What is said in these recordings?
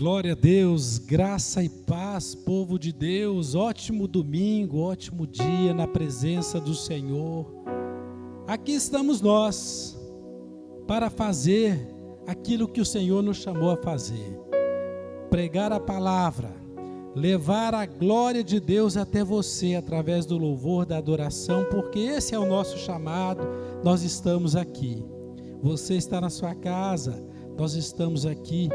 Glória a Deus, graça e paz, povo de Deus, ótimo domingo, ótimo dia na presença do Senhor. Aqui estamos nós para fazer aquilo que o Senhor nos chamou a fazer, pregar a palavra, levar a glória de Deus até você através do louvor, da adoração, porque esse é o nosso chamado. Nós estamos aqui, você está na sua casa, nós estamos aqui.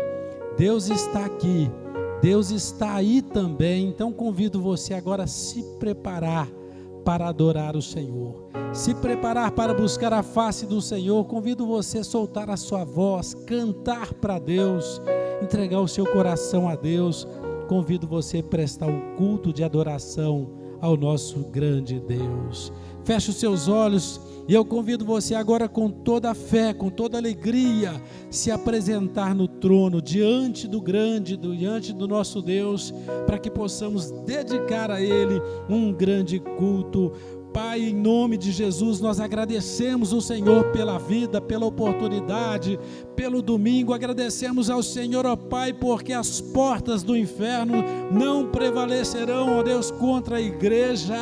Deus está aqui, Deus está aí também, então convido você agora a se preparar para adorar o Senhor, se preparar para buscar a face do Senhor. Convido você a soltar a sua voz, cantar para Deus, entregar o seu coração a Deus. Convido você a prestar um culto de adoração ao nosso grande Deus. Feche os seus olhos e eu convido você agora, com toda a fé, com toda a alegria, se apresentar no trono, diante do nosso Deus, para que possamos dedicar a Ele um grande culto. Pai, em nome de Jesus, nós agradecemos o Senhor pela vida, pela oportunidade, pelo domingo. Agradecemos ao Senhor, ó Pai, porque as portas do inferno não prevalecerão, ó Deus, contra a igreja.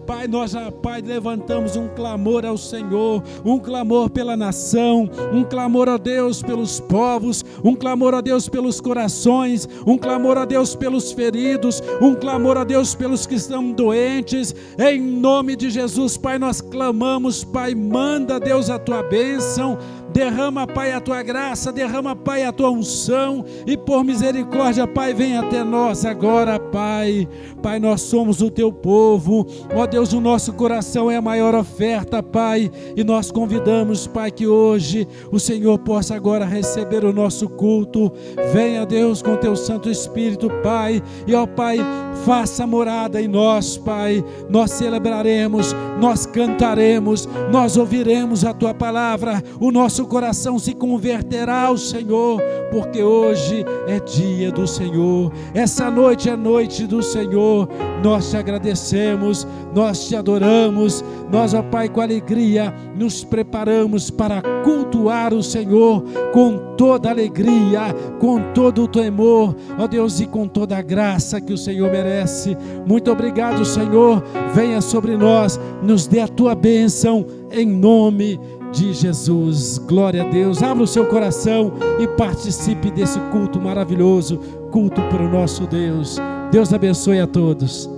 Pai, nós, Pai, levantamos um clamor ao Senhor, um clamor pela nação, um clamor, ó Deus, pelos povos, um clamor, ó Deus, pelos corações, um clamor, ó Deus, pelos feridos, um clamor, ó Deus, pelos que estão doentes. Em nome de Jesus, Pai, nós clamamos, Pai, manda, Deus, a tua bênção, derrama, Pai, a tua graça, derrama, Pai, a tua unção, e por misericórdia, Pai, vem até nós agora, Pai. Pai, nós somos o teu povo, ó Deus, o nosso coração é a maior oferta, Pai, e nós convidamos, Pai, que hoje o Senhor possa agora receber o nosso culto. Venha, Deus, com teu Santo Espírito, Pai, e ó Pai, faça morada em nós, Pai. Nós celebraremos, nós cantaremos, nós ouviremos a tua palavra, o nosso coração se converterá ao Senhor, porque hoje é dia do Senhor, essa noite é noite do Senhor. Nós te agradecemos, nós te adoramos, nós, ó Pai, com alegria nos preparamos para cultuar o Senhor com toda alegria, com todo o temor, ó Deus, e com toda a graça que o Senhor merece. Muito obrigado, Senhor. Venha sobre nós, nos dê a tua bênção, em nome de Jesus. Glória a Deus. Abra o seu coração e participe desse culto maravilhoso, culto para o nosso Deus. Deus abençoe a todos.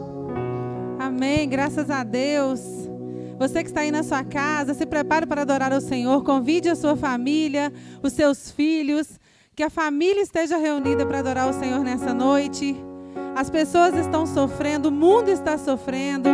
Amém, graças a Deus. Você que está aí na sua casa, se prepare para adorar ao Senhor. Convide a sua família, os seus filhos, que a família esteja reunida para adorar o Senhor nessa noite. As pessoas estão sofrendo, o mundo está sofrendo,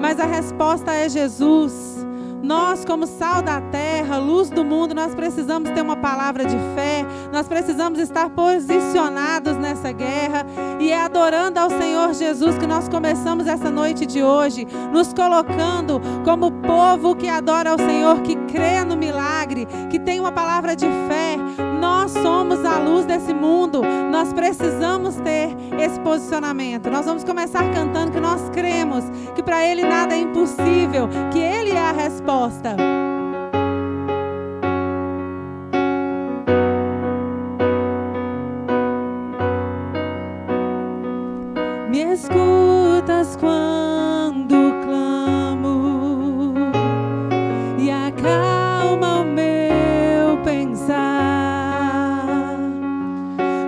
mas a resposta é Jesus. Nós, como sal da terra, luz do mundo, nós precisamos ter uma palavra de fé, nós precisamos estar posicionados nessa guerra, e é adorando ao Senhor Jesus que nós começamos essa noite de hoje, nos colocando como povo que adora ao Senhor, que crê no milagre, que tem uma palavra de fé. Nós somos a luz desse mundo, nós precisamos ter esse posicionamento. Nós vamos começar cantando que nós cremos que para Ele nada é impossível, que Ele é a resposta. Me escutas quando clamo e acalma o meu pensar.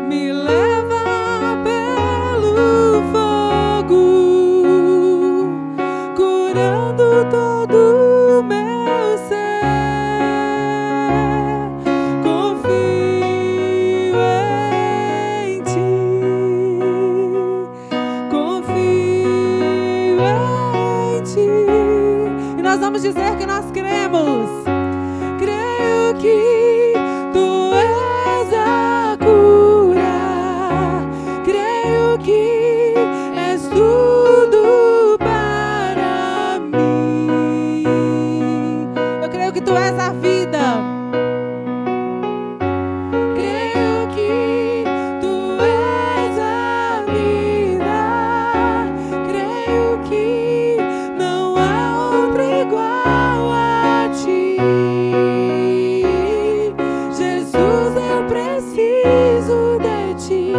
Me leva pelo fogo, curando todo o meu ser. Confio em ti, confio em ti. E nós vamos dizer que nós cremos. Creio que tu és a cura, creio que és tudo para mim. Eu creio que tu és a vida. Creio que tu és a vida. Creio que não há outro igual a ti. Jesus, eu preciso de ti.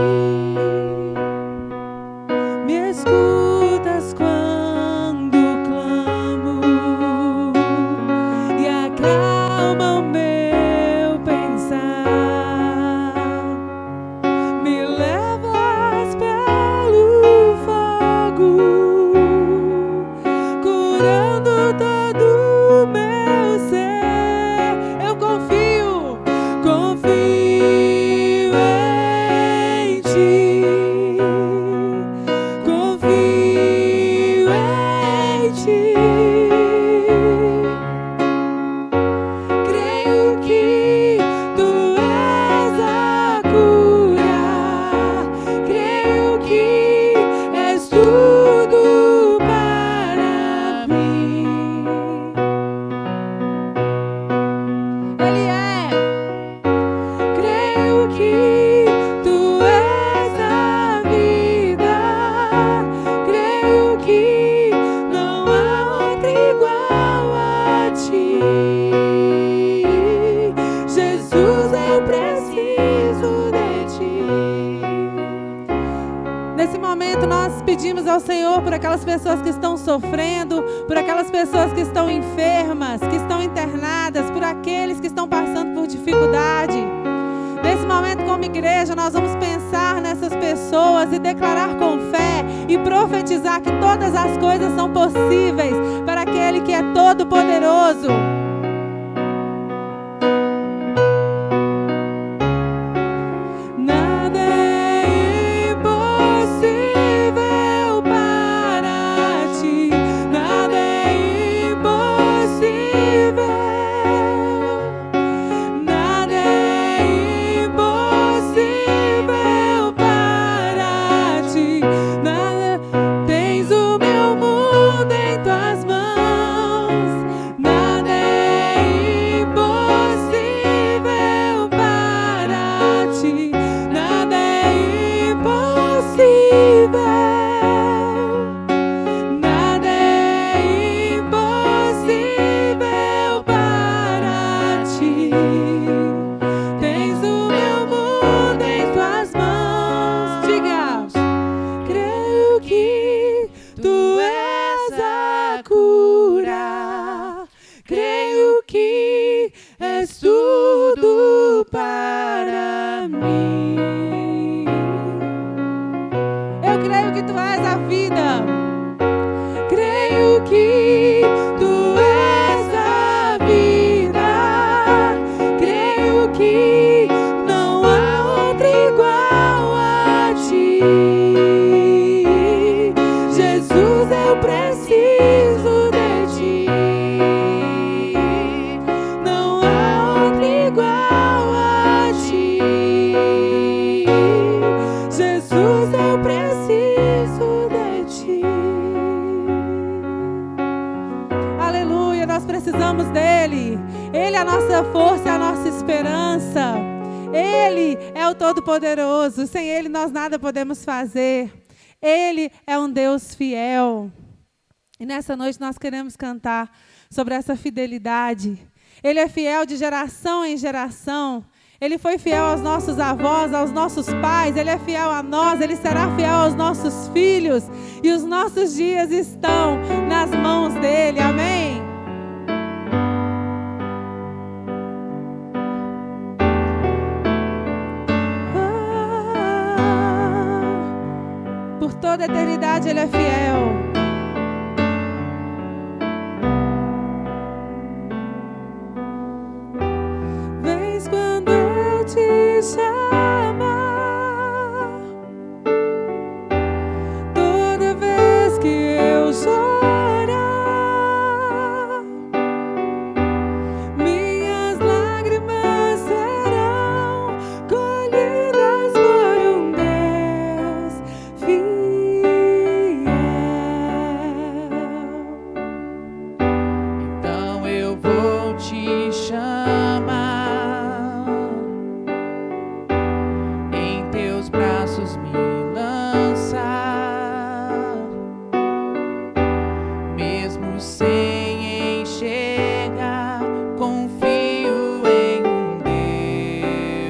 Nesse momento nós pedimos ao Senhor por aquelas pessoas que estão sofrendo, por aquelas pessoas que estão enfermas, que estão internadas, por aqueles que estão passando por dificuldade. Nesse momento, como igreja, nós vamos pensar nessas pessoas e declarar com fé e profetizar que todas as coisas são possíveis para aquele que é todo-poderoso. Todo-Poderoso, sem Ele nós nada podemos fazer. Ele é um Deus fiel. E nessa noite nós queremos cantar sobre essa fidelidade. Ele é fiel de geração em geração. Ele foi fiel aos nossos avós, aos nossos pais. Ele é fiel a nós, Ele será fiel aos nossos filhos. E os nossos dias estão nas mãos dEle. Amém? Por toda a eternidade Ele é fiel. Vês quando eu te chamar, toda vez que eu chorar, minhas lágrimas serão colhidas por um Deus fiel. Então eu vou te chamar, em teus braços me lançar, mesmo sem enxergar, confio em um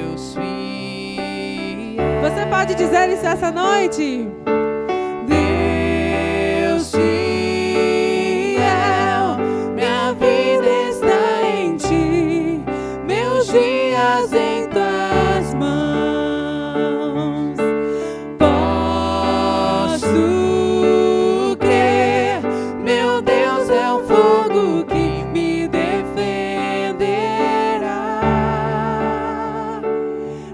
Deus fiel. Você pode dizer isso essa noite? Deus fiel, minha vida está em ti, meus dias em tuas mãos. Posso crer, meu Deus é o fogo que me defenderá.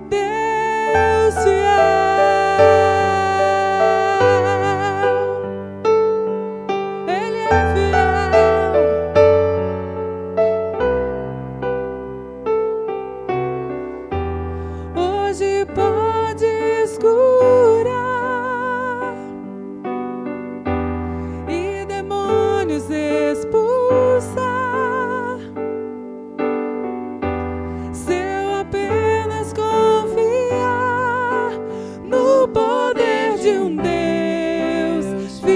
Deus fiel. Hoje podes curar e demônios expulsar, se eu apenas confiar no poder de um Deus fiel.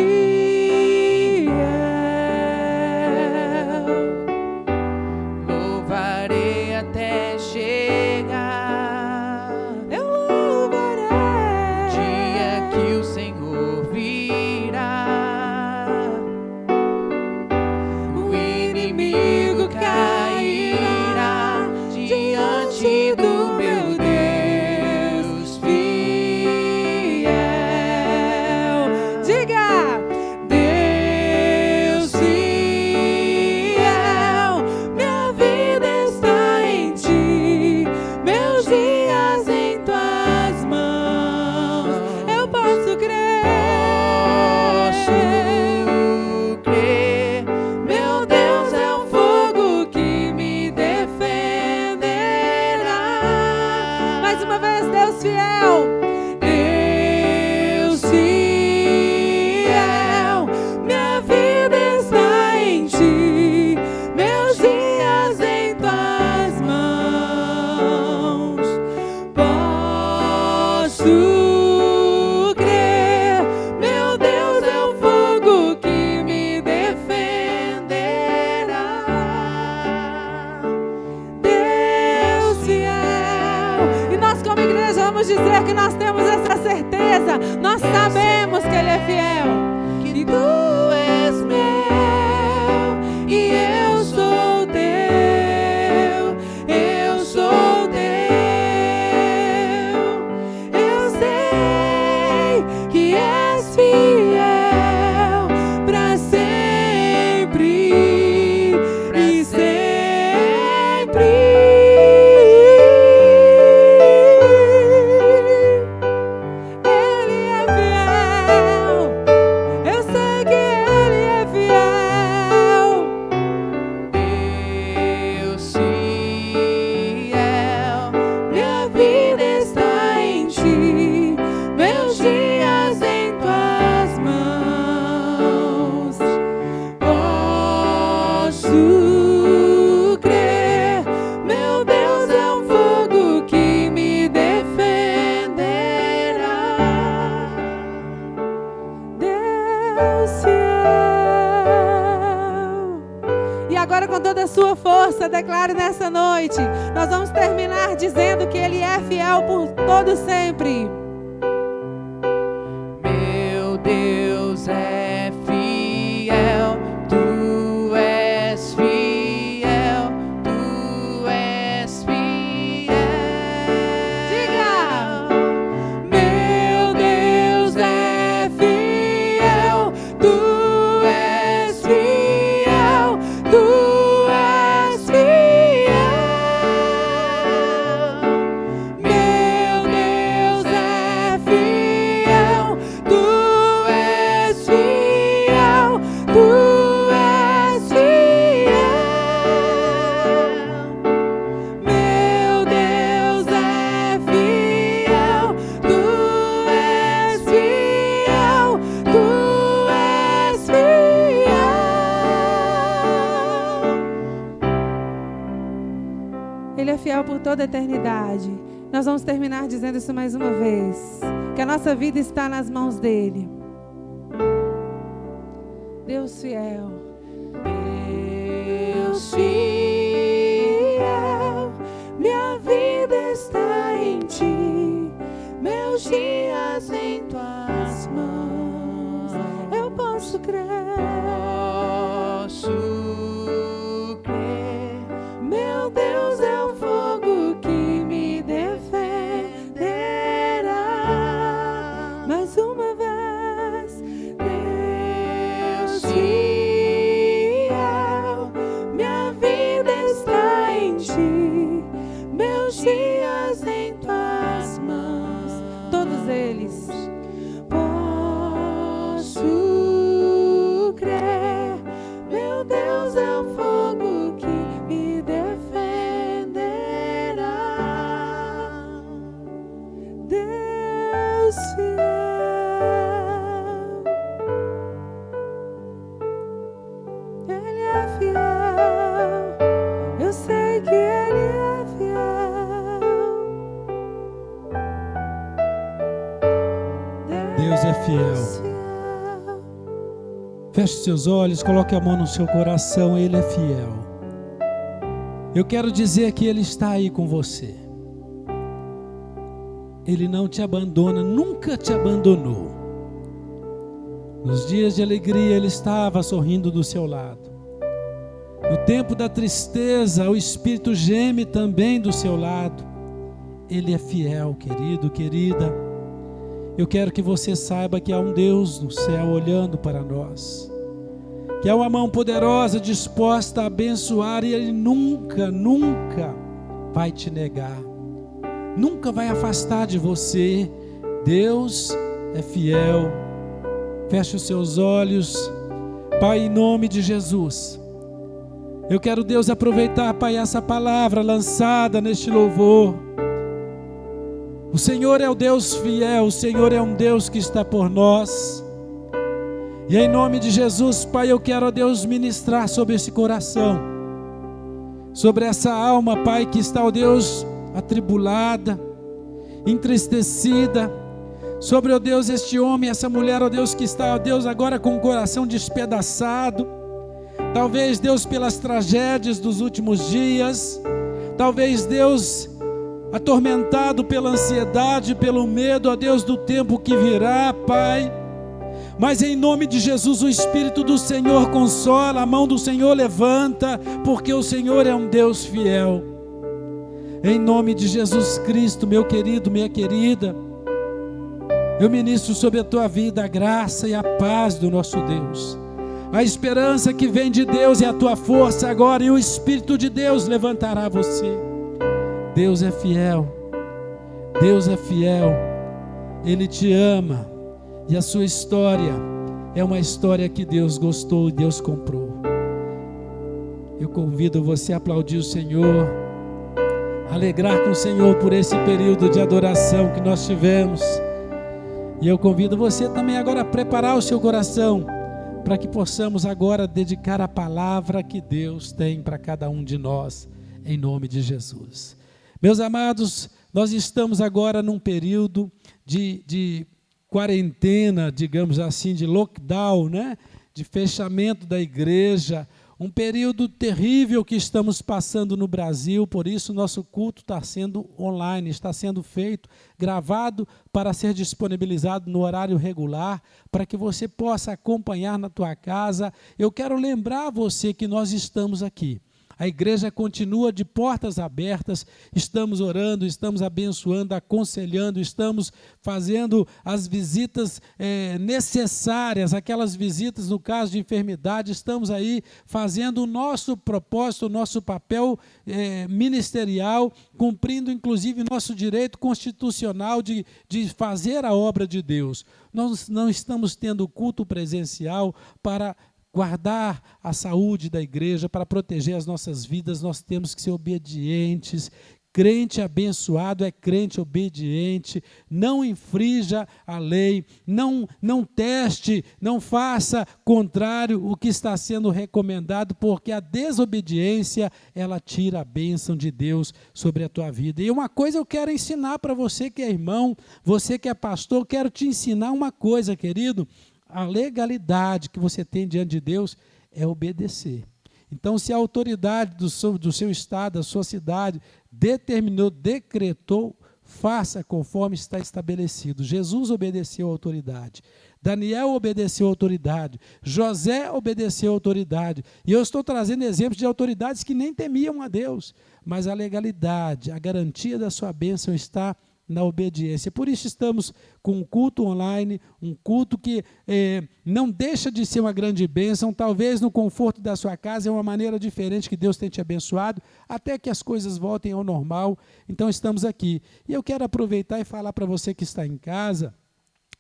Louvarei até chegar dia que o Senhor vida. Nós sabemos que Ele é fiel. Que tu és meu e eu sou teu, eu sou teu. Eu sei que és fiel para sempre e sempre. Ele é fiel. Eu sei que Ele é fiel. Deus fiel, minha vida está em ti, meus dias em tuas mãos. Posso crer, meu Deus é um fogo que me defenderá. Deus fiel. E agora, com toda a sua força, declare nessa noite. Nós vamos terminar dizendo que Ele é fiel por todo sempre. Meu Deus é fiel, tu és fiel, tu és fiel. Diga! Meu Deus é fiel, tu és fiel, tu és fiel. Meu Deus é fiel, tu és fiel, tu és fiel. Meu Deus é fiel, tu és fiel, tu és fiel. Ele é fiel por toda a eternidade. Nós vamos terminar dizendo isso mais uma vez. Que a nossa vida está nas mãos dEle. Deus fiel. Deus fiel, minha vida está em ti, meus dias em tuas mãos. Eu posso crer. Posso crer, meu Deus é o fogo que me defenderá. Mais uma vez. Deus fiel, minha vida está em ti, meus dias em tuas mãos. Todos eles. Posso crer, meu Deus é o fogo que me defenderá. Deus fiel. Ele é fiel. Eu sei que Ele é fiel. Deus é fiel. fiel. Feche seus olhos, coloque a mão no seu coração, Ele é fiel. Eu quero dizer que Ele está aí com você. Ele não te abandona, nunca te abandonou. Nos dias de alegria Ele estava sorrindo do seu lado. No tempo da tristeza, o Espírito geme também do seu lado. Ele é fiel, querido, querida. Eu quero que você saiba que há um Deus no céu olhando para nós, que há uma mão poderosa disposta a abençoar, e Ele nunca, nunca vai te negar, nunca vai afastar de você. Deus é fiel. Feche os seus olhos. Pai, em nome de Jesus, eu quero, Deus, aproveitar, Pai, essa palavra lançada neste louvor. O Senhor é o Deus fiel, o Senhor é um Deus que está por nós. E em nome de Jesus, Pai, eu quero, ó Deus, ministrar sobre esse coração, sobre essa alma, Pai, que está, ó Deus, atribulada, entristecida, sobre, ó Deus, este homem, essa mulher, ó Deus, que está, ó Deus, agora com o coração despedaçado, talvez, Deus, pelas tragédias dos últimos dias, talvez, Deus, atormentado pela ansiedade, pelo medo, ó Deus, do tempo que virá, Pai. Mas em nome de Jesus, o Espírito do Senhor consola, a mão do Senhor levanta, porque o Senhor é um Deus fiel. Em nome de Jesus Cristo, meu querido, minha querida, eu ministro sobre a tua vida a graça e a paz do nosso Deus. A esperança que vem de Deus é a tua força agora, e o Espírito de Deus levantará você. Deus é fiel, Deus é fiel, Ele te ama, e a sua história é uma história que Deus gostou e Deus comprou. Eu convido você a aplaudir o Senhor, alegrar com o Senhor por esse período de adoração que nós tivemos. E eu convido você também agora a preparar o seu coração, para que possamos agora dedicar a palavra que Deus tem para cada um de nós, em nome de Jesus. Meus amados, nós estamos agora num período de quarentena, digamos assim, de lockdown, né? De fechamento da igreja, um período terrível que estamos passando no Brasil. Por isso nosso culto está sendo online, está sendo feito, gravado para ser disponibilizado no horário regular, para que você possa acompanhar na tua casa. Eu quero lembrar você que nós estamos aqui. A igreja continua de portas abertas, estamos orando, estamos abençoando, aconselhando, estamos fazendo as visitas necessárias, aquelas visitas no caso de enfermidade, estamos aí fazendo o nosso propósito, o nosso papel ministerial, cumprindo inclusive nosso direito constitucional de fazer a obra de Deus. Nós não estamos tendo culto presencial para guardar a saúde da igreja, para proteger as nossas vidas. Nós temos que ser obedientes. Crente abençoado é crente obediente. Não infrinja a lei, não teste, não faça contrário o que está sendo recomendado, porque a desobediência, ela tira a bênção de Deus sobre a tua vida. E uma coisa eu quero ensinar para você que é irmão, você que é pastor, eu quero te ensinar uma coisa, querido. A legalidade que você tem diante de Deus é obedecer. Então, se a autoridade do seu estado, da sua cidade, determinou, decretou, faça conforme está estabelecido. Jesus obedeceu à autoridade. Daniel obedeceu à autoridade. José obedeceu à autoridade. E eu estou trazendo exemplos de autoridades que nem temiam a Deus. Mas a legalidade, a garantia da sua bênção está na obediência. Por isso estamos com um culto online, um culto que não deixa de ser uma grande bênção. Talvez no conforto da sua casa é uma maneira diferente que Deus tem te abençoado, até que as coisas voltem ao normal. Então estamos aqui. E eu quero aproveitar e falar para você que está em casa,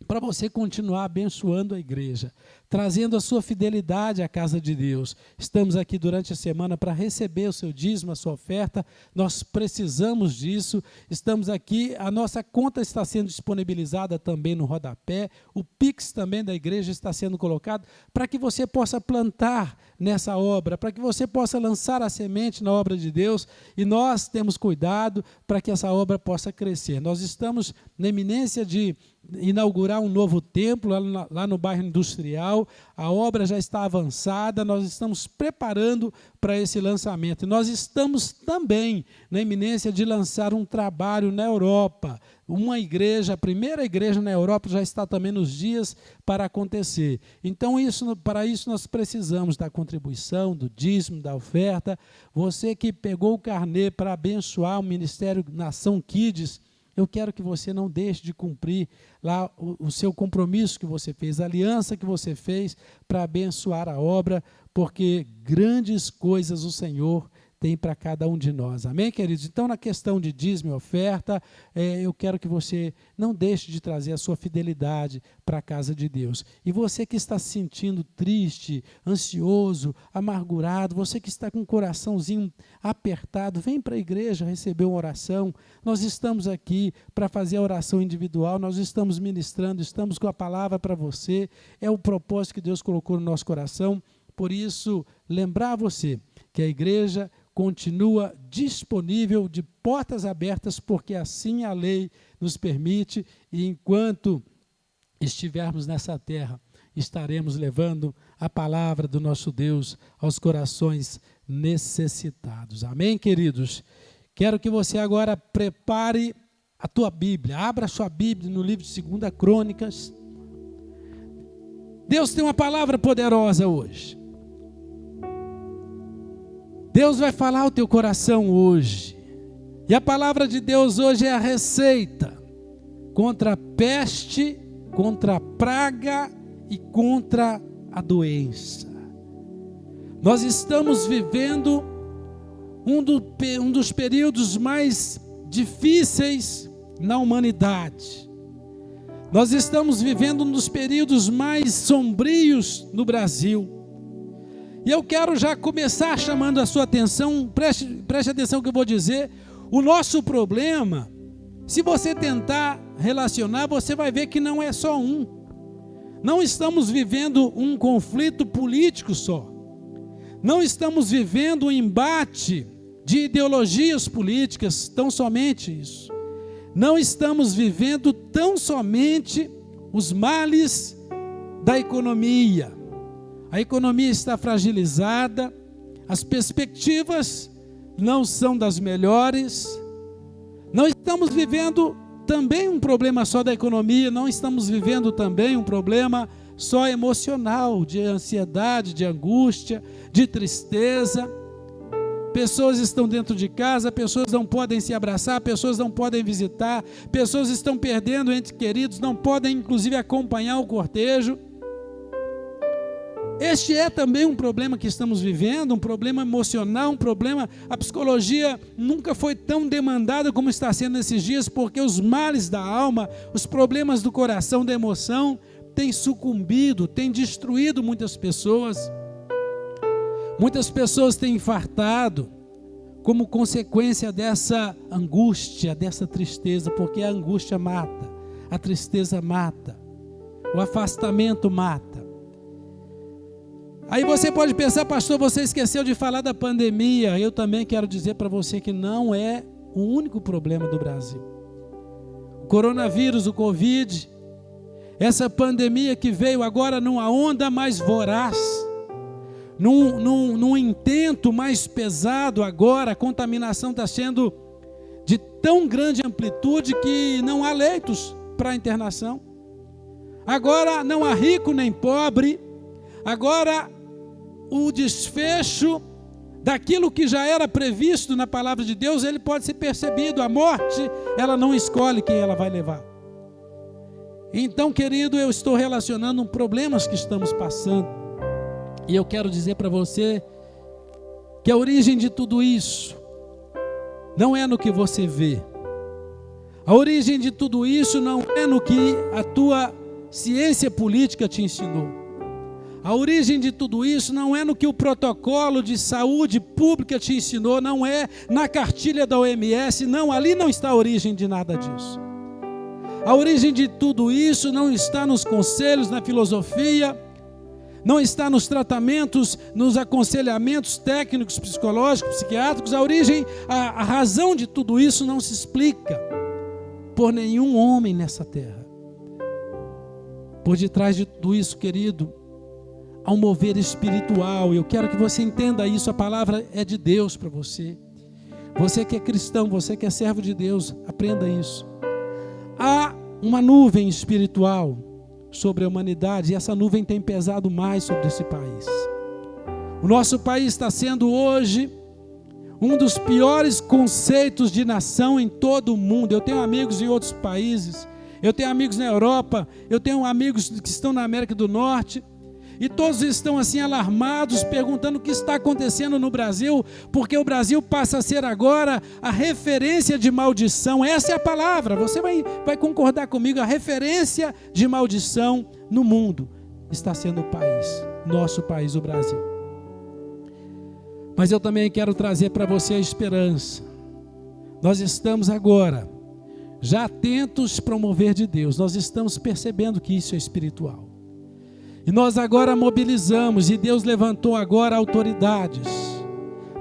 para você continuar abençoando a igreja, trazendo a sua fidelidade à casa de Deus. Estamos aqui durante a semana para receber o seu dízimo, a sua oferta. Nós precisamos disso. Estamos aqui, a nossa conta está sendo disponibilizada também no rodapé. O Pix também da igreja está sendo colocado para que você possa plantar nessa obra, para que você possa lançar a semente na obra de Deus. E nós temos cuidado para que essa obra possa crescer. Nós estamos na iminência de inaugurar um novo templo lá no bairro Industrial. A obra já está avançada, nós estamos preparando para esse lançamento. E nós estamos também na iminência de lançar um trabalho na Europa. Uma igreja, a primeira igreja na Europa já está também nos dias para acontecer. Então, para isso nós precisamos da contribuição, do dízimo, da oferta. Você que pegou o carnê para abençoar o Ministério Nação Kids, eu quero que você não deixe de cumprir lá o seu compromisso que você fez, a aliança que você fez para abençoar a obra, porque grandes coisas o Senhor tem para cada um de nós. Amém, queridos? Então, na questão de dízimo e oferta, eu quero que você não deixe de trazer a sua fidelidade para a casa de Deus. E você que está se sentindo triste, ansioso, amargurado, você que está com o coraçãozinho apertado, vem para a igreja receber uma oração. Nós estamos aqui para fazer a oração individual, nós estamos ministrando, estamos com a palavra para você. É o propósito que Deus colocou no nosso coração. Por isso, lembrar você que a igreja continua disponível, de portas abertas, porque assim a lei nos permite, e enquanto estivermos nessa terra, estaremos levando a palavra do nosso Deus aos corações necessitados. Amém, queridos? Quero que você agora prepare a tua Bíblia. Abra a sua Bíblia no livro de 2 Crônicas. Deus tem uma palavra poderosa hoje. Deus vai falar ao teu coração hoje. E a palavra de Deus hoje é a receita contra a peste, contra a praga e contra a doença. Nós estamos vivendo um dos períodos mais difíceis na humanidade. Nós estamos vivendo um dos períodos mais sombrios no Brasil. E eu quero já começar chamando a sua atenção, preste atenção no que eu vou dizer. O nosso problema, se você tentar relacionar, você vai ver que não é só um. Não estamos vivendo um conflito político só. Não estamos vivendo um embate de ideologias políticas, tão somente isso. Não estamos vivendo tão somente os males da economia. A economia está fragilizada, as perspectivas não são das melhores. Não estamos vivendo também um problema só da economia, não estamos vivendo também um problema só emocional, de ansiedade, de angústia, de tristeza. Pessoas estão dentro de casa, pessoas não podem se abraçar, pessoas não podem visitar, pessoas estão perdendo entes queridos, não podem inclusive acompanhar o cortejo. Este é também um problema que estamos vivendo, um problema emocional, um problema. A psicologia nunca foi tão demandada como está sendo nesses dias, porque os males da alma, os problemas do coração, da emoção, têm sucumbido, têm destruído muitas pessoas. Muitas pessoas têm infartado como consequência dessa angústia, dessa tristeza, porque a angústia mata, a tristeza mata, o afastamento mata. Aí você pode pensar, pastor, você esqueceu de falar da pandemia. Eu também quero dizer para você que não é o único problema do Brasil. O coronavírus, o Covid, essa pandemia que veio agora numa onda mais voraz, num intento mais pesado agora, a contaminação está sendo de tão grande amplitude que não há leitos para internação. Agora não há rico nem pobre. Agora o desfecho daquilo que já era previsto na palavra de Deus, ele pode ser percebido. A morte, ela não escolhe quem ela vai levar. Então, querido, eu estou relacionando problemas que estamos passando. E eu quero dizer para você que a origem de tudo isso não é no que você vê. A origem de tudo isso não é no que a tua ciência política te ensinou. A origem de tudo isso não é no que o protocolo de saúde pública te ensinou, não é na cartilha da OMS, não, ali não está a origem de nada disso. A origem de tudo isso não está nos conselhos, na filosofia, não está nos tratamentos, nos aconselhamentos técnicos, psicológicos, psiquiátricos. A origem, a razão de tudo isso não se explica por nenhum homem nessa terra. Por detrás de tudo isso, querido, há um mover espiritual. Eu quero que você entenda isso. A palavra é de Deus para você. Você que é cristão, você que é servo de Deus, aprenda isso. Há uma nuvem espiritual sobre a humanidade, e essa nuvem tem pesado mais sobre esse país. O nosso país está sendo hoje um dos piores conceitos de nação em todo o mundo. Eu tenho amigos em outros países, eu tenho amigos na Europa, eu tenho amigos que estão na América do Norte, e todos estão assim alarmados, perguntando o que está acontecendo no Brasil, porque o Brasil passa a ser agora a referência de maldição. Essa é a palavra, você vai concordar comigo, a referência de maldição no mundo está sendo o país, nosso país, o Brasil. Mas eu também quero trazer para você a esperança. Nós estamos agora já atentos para o mover de Deus, nós estamos percebendo que isso é espiritual. E nós agora mobilizamos, e Deus levantou agora autoridades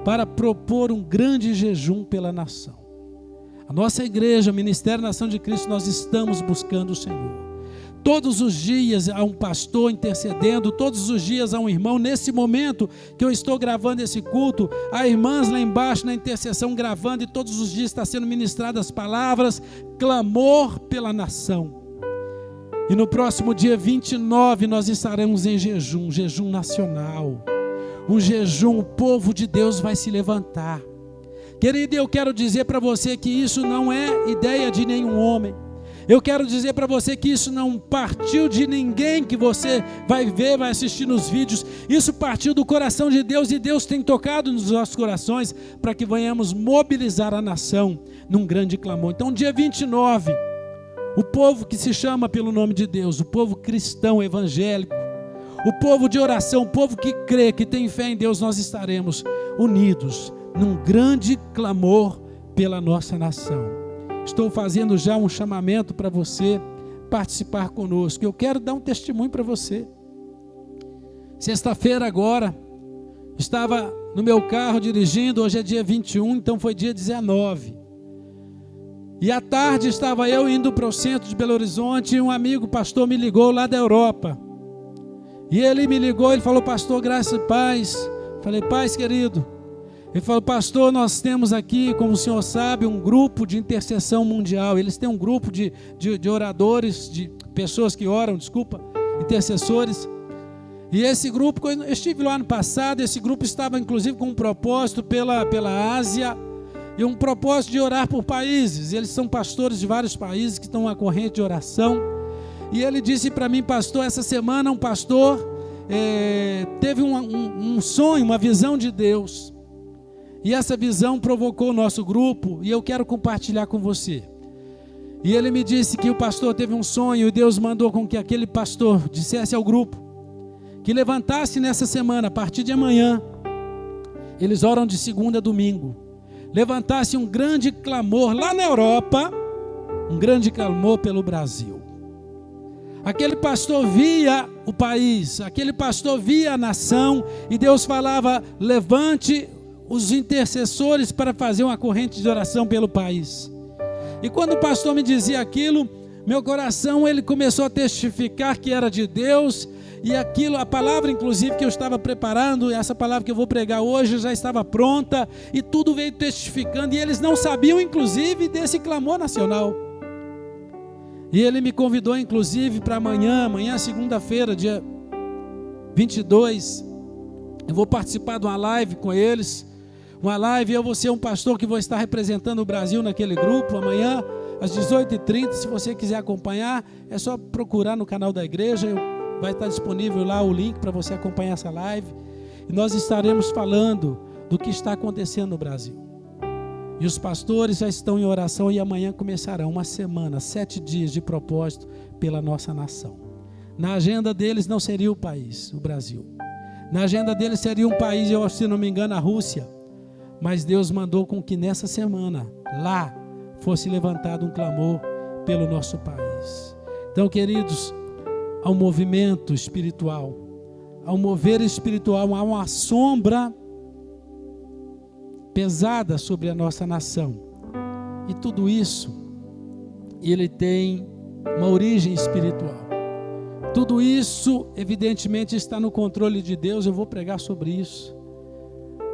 para propor um grande jejum pela nação. A nossa igreja, Ministério Nação de Cristo, nós estamos buscando o Senhor. Todos os dias há um pastor intercedendo, todos os dias há um irmão. Nesse momento que eu estou gravando esse culto, há irmãs lá embaixo na intercessão gravando, e todos os dias está sendo ministradas palavras, clamor pela nação. E no próximo dia 29 nós estaremos em jejum nacional. Um jejum, o povo de Deus vai se levantar. Querido, eu quero dizer para você que isso não é ideia de nenhum homem. Eu quero dizer para você que isso não partiu de ninguém que você vai ver, vai assistir nos vídeos. Isso partiu do coração de Deus, e Deus tem tocado nos nossos corações para que venhamos mobilizar a nação num grande clamor. Então, dia 29, o povo que se chama pelo nome de Deus, o povo cristão evangélico, o povo de oração, o povo que crê, que tem fé em Deus, nós estaremos unidos num grande clamor pela nossa nação. Estou fazendo já um chamamento para você participar conosco. Eu quero dar um testemunho para você. Sexta-feira agora, estava no meu carro dirigindo, hoje é dia 21, então foi dia 19. E à tarde estava eu indo para o centro de Belo Horizonte, e um amigo pastor me ligou lá da Europa. E ele me ligou, ele falou: pastor, graça e paz. Falei: paz, querido. Ele falou: pastor, nós temos aqui, como o senhor sabe, um grupo de intercessão mundial. Eles têm um grupo de oradores, de pessoas que oram, intercessores. E esse grupo, eu estive lá no passado, esse grupo estava inclusive com um propósito pela Ásia, e um propósito de orar por países. Eles são pastores de vários países que estão numa corrente de oração. E ele disse para mim: pastor, essa semana um pastor teve um sonho, uma visão de Deus. E essa visão provocou o nosso grupo, e eu quero compartilhar com você. E ele me disse que o pastor teve um sonho, e Deus mandou com que aquele pastor dissesse ao grupo que levantasse nessa semana, a partir de amanhã, eles oram de segunda a domingo, levantasse um grande clamor lá na Europa, um grande clamor pelo Brasil. Aquele pastor via o país, aquele pastor via a nação, e Deus falava: levante os intercessores para fazer uma corrente de oração pelo país. E quando o pastor me dizia aquilo, meu coração, ele começou a testificar que era de Deus. E aquilo, a palavra inclusive que eu estava preparando, essa palavra que eu vou pregar hoje já estava pronta, e tudo veio testificando, e eles não sabiam inclusive desse clamor nacional. E ele me convidou inclusive para amanhã segunda-feira, dia 22, eu vou participar de uma live com eles. Uma live, eu vou ser um pastor que vou estar representando o Brasil naquele grupo, amanhã às 18h30, se você quiser acompanhar, é só procurar no canal da igreja, vai estar disponível lá o link para você acompanhar essa live, e nós estaremos falando do que está acontecendo no Brasil. E os pastores já estão em oração, e amanhã começarão uma semana, 7 dias de propósito pela nossa nação. Na agenda deles não seria o país, o Brasil. Na agenda deles seria um país, se não me engano, a Rússia. Mas Deus mandou com que nessa semana, lá, fosse levantado um clamor pelo nosso país. Então, queridos, há um movimento espiritual, há um mover espiritual, há uma sombra pesada sobre a nossa nação. E tudo isso, ele tem uma origem espiritual. Tudo isso, evidentemente, está no controle de Deus. Eu vou pregar sobre isso.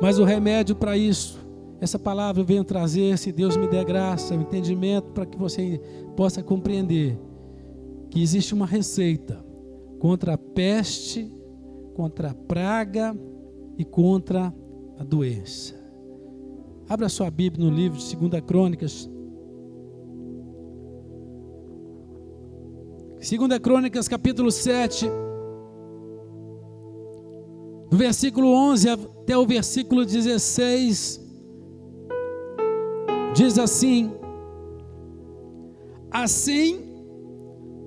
Mas o remédio para isso, essa palavra eu venho trazer, se Deus me der graça, o entendimento, para que você possa compreender que existe uma receita contra a peste, contra a praga e contra a doença. Abra sua Bíblia no livro de 2 Crônicas. 2 Crônicas, capítulo 7, do versículo 11 até o versículo 16, diz assim: assim,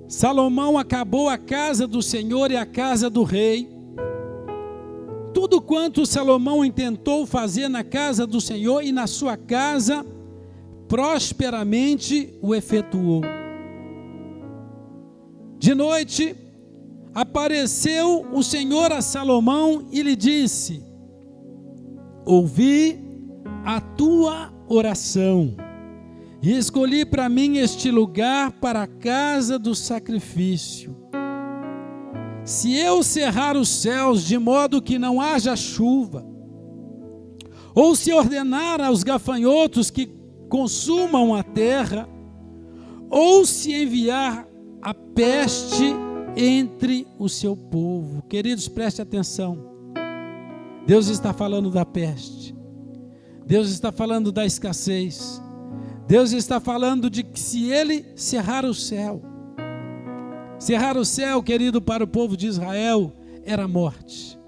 Salomão acabou a casa do Senhor e a casa do rei. Tudo quanto Salomão intentou fazer na casa do Senhor e na sua casa, prosperamente o efetuou. De noite, apareceu o Senhor a Salomão e lhe disse: ouvi a tua oração E escolhi para mim este lugar para a casa do sacrifício. Se eu cerrar os céus de modo que não haja chuva, ou se ordenar aos gafanhotos que consumam a terra, ou se enviar a peste entre o seu povo. Queridos, preste atenção. Deus está falando da peste. Deus está falando da escassez. Deus está falando de que se ele cerrar o céu, querido, para o povo de Israel, era morte.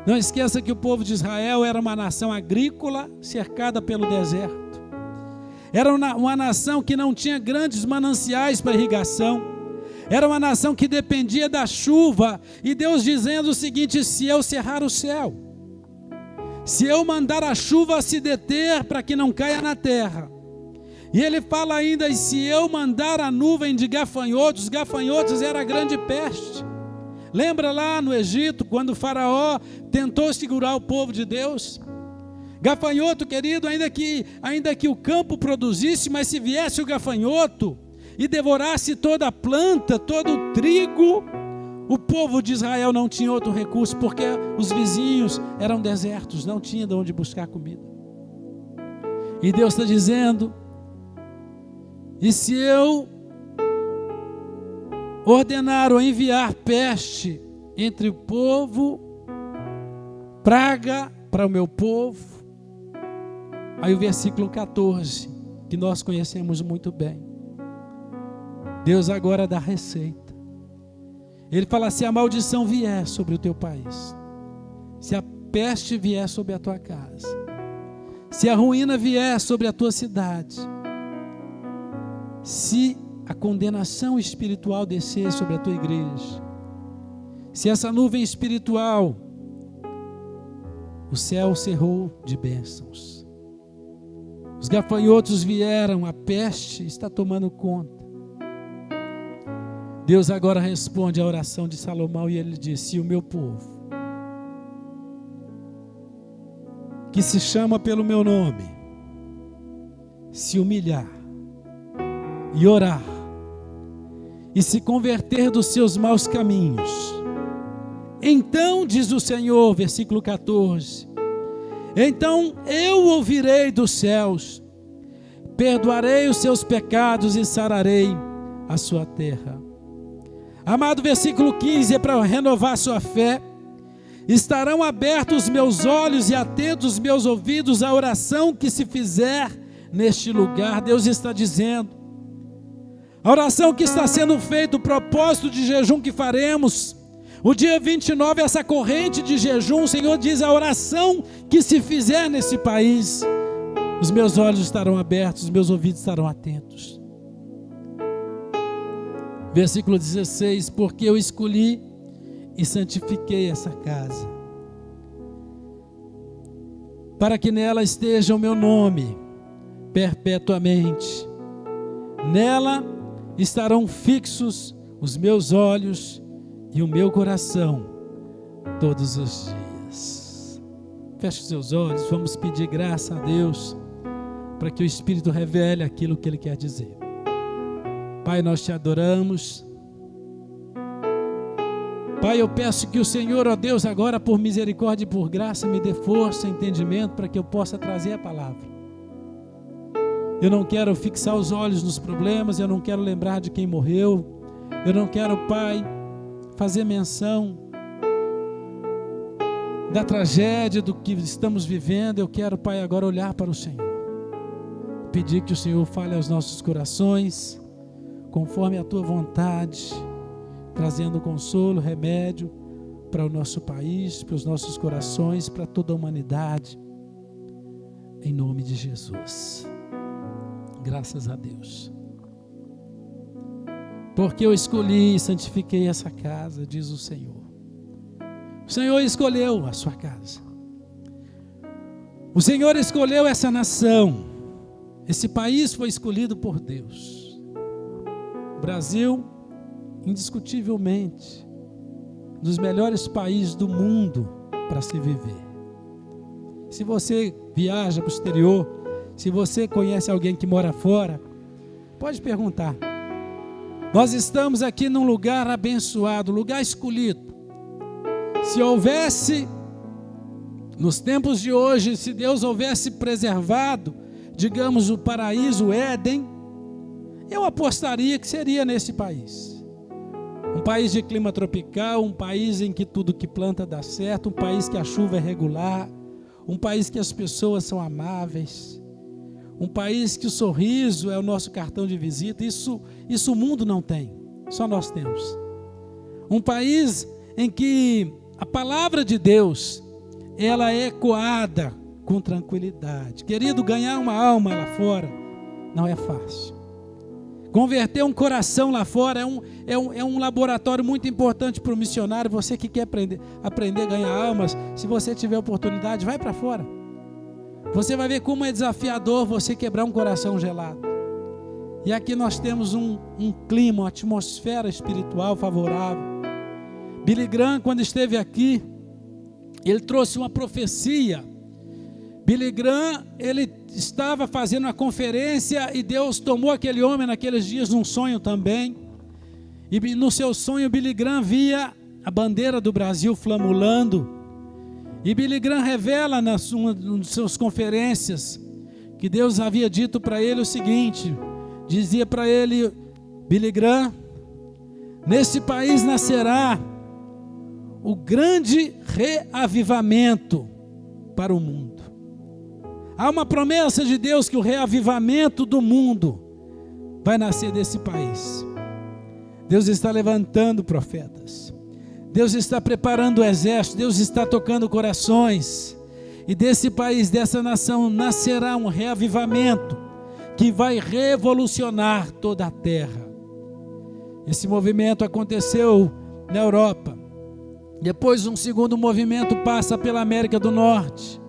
Não esqueça que o povo de Israel era uma nação agrícola, cercada pelo deserto. Era uma nação que não tinha grandes mananciais para irrigação. Era uma nação que dependia da chuva. E Deus dizendo o seguinte: se eu cerrar o céu, se eu mandar a chuva se deter para que não caia na terra, e ele fala ainda: e se eu mandar a nuvem de gafanhotos, gafanhotos era a grande peste. Lembra lá no Egito, quando o faraó tentou segurar o povo de Deus? Gafanhoto, querido, ainda que o campo produzisse, mas se viesse o gafanhoto e devorasse toda a planta, todo o trigo, o povo de Israel não tinha outro recurso, porque os vizinhos eram desertos, não tinha de onde buscar comida. E Deus está dizendo: e se eu ordenar ou enviar peste entre o povo, praga para o meu povo. Aí o versículo 14, que nós conhecemos muito bem. Deus agora dá receita. Ele fala: se a maldição vier sobre o teu país, se a peste vier sobre a tua casa, se a ruína vier sobre a tua cidade, se a condenação espiritual descer sobre a tua igreja, se essa nuvem espiritual, o céu cerrou de bênçãos, os gafanhotos vieram, a peste está tomando conta. Deus agora responde à oração de Salomão e ele diz: se o meu povo, que se chama pelo meu nome, se humilhar e orar, e se converter dos seus maus caminhos, então, diz o Senhor, versículo 14, então eu ouvirei dos céus, perdoarei os seus pecados e sararei a sua terra. Amado, versículo 15 é para renovar sua fé. Estarão abertos os meus olhos e atentos os meus ouvidos à oração que se fizer neste lugar. Deus está dizendo, a oração que está sendo feita, o propósito de jejum que faremos, o dia 29, essa corrente de jejum, o Senhor diz: a oração que se fizer nesse país, os meus olhos estarão abertos, os meus ouvidos estarão atentos. Versículo 16, porque eu escolhi e santifiquei essa casa, para que nela esteja o meu nome perpetuamente. Nela estarão fixos os meus olhos e o meu coração todos os dias. Feche os seus olhos, vamos pedir graça a Deus para que o Espírito revele aquilo que Ele quer dizer. Pai, nós te adoramos. Pai, eu peço que o Senhor, ó Deus, agora por misericórdia e por graça, me dê força e entendimento para que eu possa trazer a palavra. Eu não quero fixar os olhos nos problemas, eu não quero lembrar de quem morreu, eu não quero, Pai, fazer menção da tragédia do que estamos vivendo. Eu quero, Pai, agora olhar para o Senhor, pedir que o Senhor fale aos nossos corações, conforme a tua vontade, trazendo consolo, remédio para o nosso país, para os nossos corações, para toda a humanidade, em nome de Jesus. Graças a Deus. Porque eu escolhi e santifiquei essa casa, diz o Senhor. O Senhor escolheu a sua casa. O Senhor escolheu essa nação. Esse país foi escolhido por Deus. O Brasil, indiscutivelmente, um dos melhores países do mundo para se viver. Se você viaja para o exterior, Se você conhece alguém que mora fora, pode perguntar. Nós estamos aqui num lugar abençoado, lugar escolhido. Se houvesse, nos tempos de hoje, se Deus houvesse preservado, digamos, o paraíso, o Éden, eu apostaria que seria nesse país. Um país de clima tropical, um país em que tudo que planta dá certo, um país que a chuva é regular, um país que as pessoas são amáveis, um país que o sorriso é o nosso cartão de visita. Isso o mundo não tem, só nós temos. Um país em que a palavra de Deus, ela é ecoada com tranquilidade. Querido, ganhar uma alma lá fora não é fácil. Converter um coração lá fora é um laboratório muito importante para o missionário. Você que quer aprender a ganhar almas, se você tiver oportunidade, vai para fora. Você vai ver como é desafiador você quebrar um coração gelado. E aqui nós temos um clima, uma atmosfera espiritual favorável. Billy Graham, quando esteve aqui, ele trouxe uma profecia. Billy Graham, ele estava fazendo uma conferência e Deus tomou aquele homem naqueles dias num sonho também. E no seu sonho, Billy Graham via a bandeira do Brasil flamulando. E Billy Graham revela nas suas conferências que Deus havia dito para ele o seguinte, dizia para ele: Billy Graham, nesse país nascerá o grande reavivamento para o mundo. Há uma promessa de Deus que o reavivamento do mundo vai nascer desse país. Deus está levantando profetas. Deus está preparando o exército. Deus está tocando corações. E desse país, dessa nação, nascerá um reavivamento que vai revolucionar toda a terra. Esse movimento aconteceu na Europa. Depois um segundo movimento passa pela América do Norte.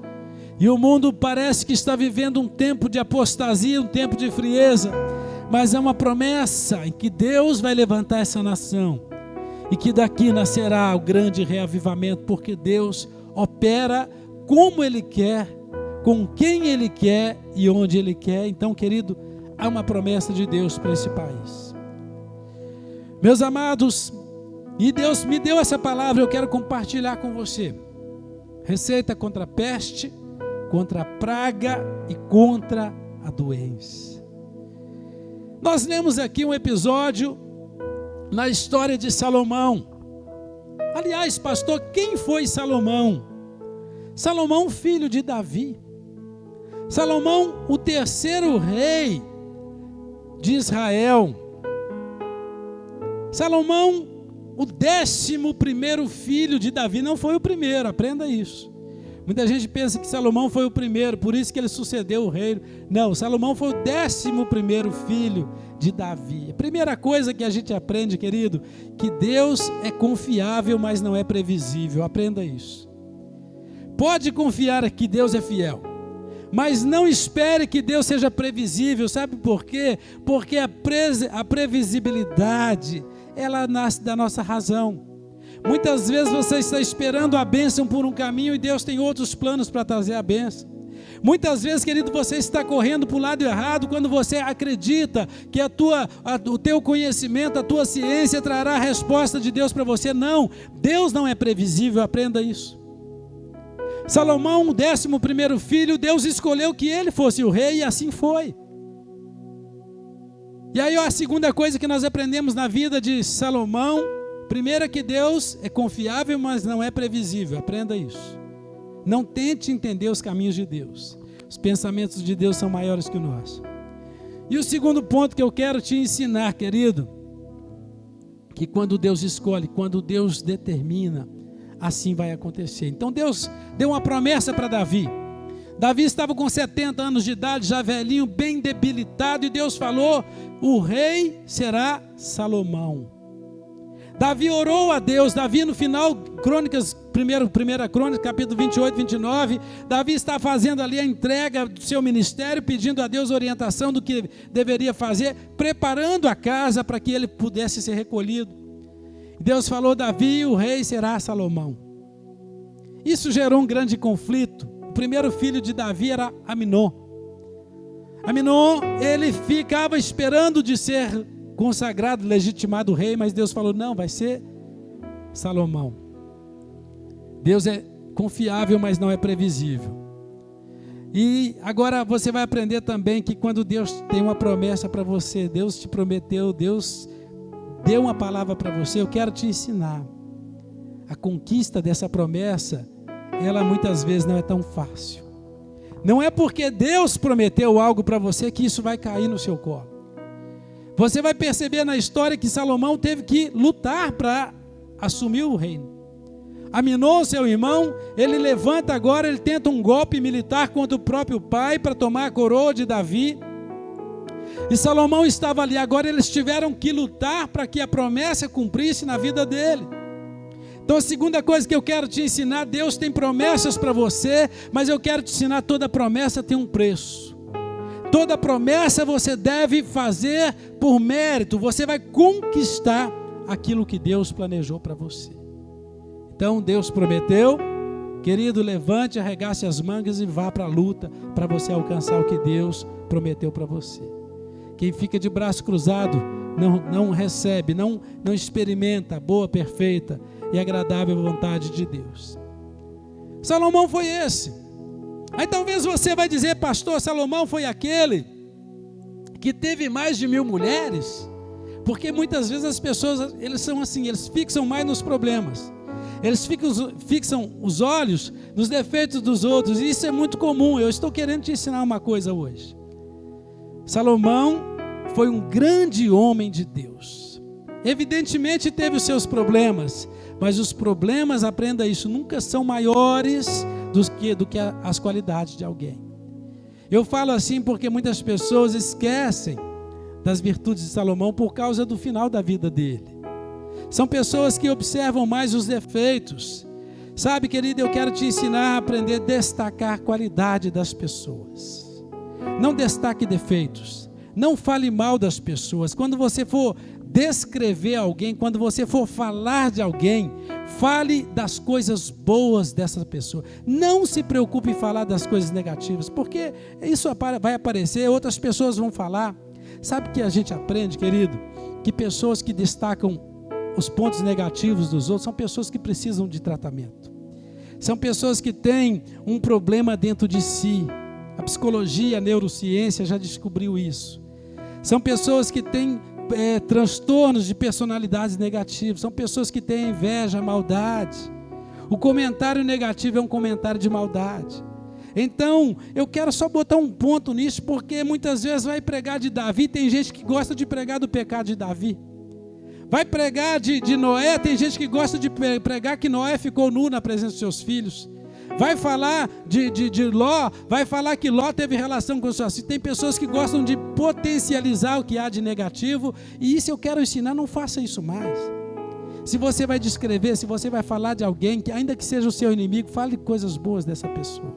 E o mundo parece que está vivendo um tempo de apostasia, um tempo de frieza. Mas é uma promessa em que Deus vai levantar essa nação. E que daqui nascerá o grande reavivamento, porque Deus opera como Ele quer, com quem Ele quer e onde Ele quer. Então, querido, há uma promessa de Deus para esse país. Meus amados, e Deus me deu essa palavra, eu quero compartilhar com você. Receita contra a peste, contra a praga e contra a doença. Nós lemos aqui um episódio na história de Salomão. Aliás, pastor, quem foi Salomão? Salomão, filho de Davi. Salomão, o terceiro rei de Israel. Salomão, o 11º filho de Davi. Não foi o primeiro, aprenda isso. Muita gente pensa que Salomão foi o primeiro, por isso que ele sucedeu o reino. Não, Salomão foi o 11º filho de Davi. A primeira coisa que a gente aprende, querido, que Deus é confiável, mas não é previsível. Aprenda isso. Pode confiar que Deus é fiel, mas não espere que Deus seja previsível. Sabe por quê? Porque a previsibilidade, ela nasce da nossa razão. Muitas vezes você está esperando a bênção por um caminho e Deus tem outros planos para trazer a bênção. Muitas vezes, querido, você está correndo para o lado errado quando você acredita que o teu conhecimento, a tua ciência trará a resposta de Deus para você. Não, Deus não é previsível, aprenda isso. Salomão, o 11º filho, Deus escolheu que ele fosse o rei e assim foi. E aí a segunda coisa que nós aprendemos na vida de Salomão, primeiro é que Deus é confiável, mas não é previsível. Aprenda isso. Não tente entender os caminhos de Deus. Os pensamentos de Deus são maiores que o nosso. E o segundo ponto que eu quero te ensinar, querido, que quando Deus escolhe, quando Deus determina, assim vai acontecer. Então Deus deu uma promessa para Davi. Davi estava com 70 anos de idade, já velhinho, bem debilitado, e Deus falou: o rei será Salomão. Davi orou a Deus. Davi, no final, primeira Crônica, capítulo 28, 29, Davi está fazendo ali a entrega do seu ministério, pedindo a Deus orientação do que deveria fazer, preparando a casa para que ele pudesse ser recolhido. Deus falou: Davi, o rei será Salomão. Isso gerou um grande conflito. O primeiro filho de Davi era Aminon. Aminon, ele ficava esperando de ser consagrado, legitimado rei, mas Deus falou, não, vai ser Salomão. Deus é confiável, mas não é previsível. E agora você vai aprender também que quando Deus tem uma promessa para você, Deus te prometeu, Deus deu uma palavra para você, eu quero te ensinar. A conquista dessa promessa, ela muitas vezes não é tão fácil. Não é porque Deus prometeu algo para você que isso vai cair no seu colo. Você vai perceber na história que Salomão teve que lutar para assumir o reino. Aminon, seu irmão, ele levanta agora, ele tenta um golpe militar contra o próprio pai para tomar a coroa de Davi. E Salomão estava ali, agora eles tiveram que lutar para que a promessa cumprisse na vida dele. Então a segunda coisa que eu quero te ensinar, Deus tem promessas para você, mas eu quero te ensinar, toda promessa tem um preço. Toda promessa você deve fazer por mérito, você vai conquistar aquilo que Deus planejou para você. Então Deus prometeu, querido, levante, arregace as mangas e vá para a luta, para você alcançar o que Deus prometeu para você. Quem fica de braço cruzado não recebe, não experimenta a boa, perfeita e agradável vontade de Deus. Salomão foi esse. Aí talvez você vai dizer, pastor, Salomão foi aquele que teve mais de 1000 mulheres, porque muitas vezes as pessoas, eles são assim, eles fixam mais nos problemas. Eles fixam os olhos nos defeitos dos outros, e isso é muito comum. Eu estou querendo te ensinar uma coisa hoje. Salomão foi um grande homem de Deus. Evidentemente teve os seus problemas, mas os problemas, aprenda isso, nunca são maiores do que as qualidades de alguém. Eu falo assim porque muitas pessoas esquecem das virtudes de Salomão por causa do final da vida dele. São pessoas que observam mais os defeitos. Sabe, querido, eu quero te ensinar a aprender a destacar a qualidade das pessoas. Não destaque defeitos. Não fale mal das pessoas. Quando você for descrever alguém, quando você for falar de alguém, fale das coisas boas dessa pessoa. Não se preocupe em falar das coisas negativas, porque isso vai aparecer, outras pessoas vão falar. Sabe que a gente aprende, querido? Que pessoas que destacam os pontos negativos dos outros são pessoas que precisam de tratamento. São pessoas que têm um problema dentro de si. A psicologia, a neurociência já descobriu isso. São pessoas que têm transtornos de personalidades negativas. São pessoas que têm inveja, maldade. O comentário negativo é um comentário de maldade. Então, eu quero só botar um ponto nisso, porque muitas vezes vai pregar de Davi, tem gente que gosta de pregar do pecado de Davi. Vai pregar de Noé, tem gente que gosta de pregar que Noé ficou nu na presença dos seus filhos. Vai falar de Ló, vai falar que Ló teve relação com os seus filhos. Tem pessoas que gostam de potencializar o que há de negativo, e isso eu quero ensinar, não faça isso mais. Se você vai descrever, se você vai falar de alguém, que ainda que seja o seu inimigo, fale coisas boas dessa pessoa.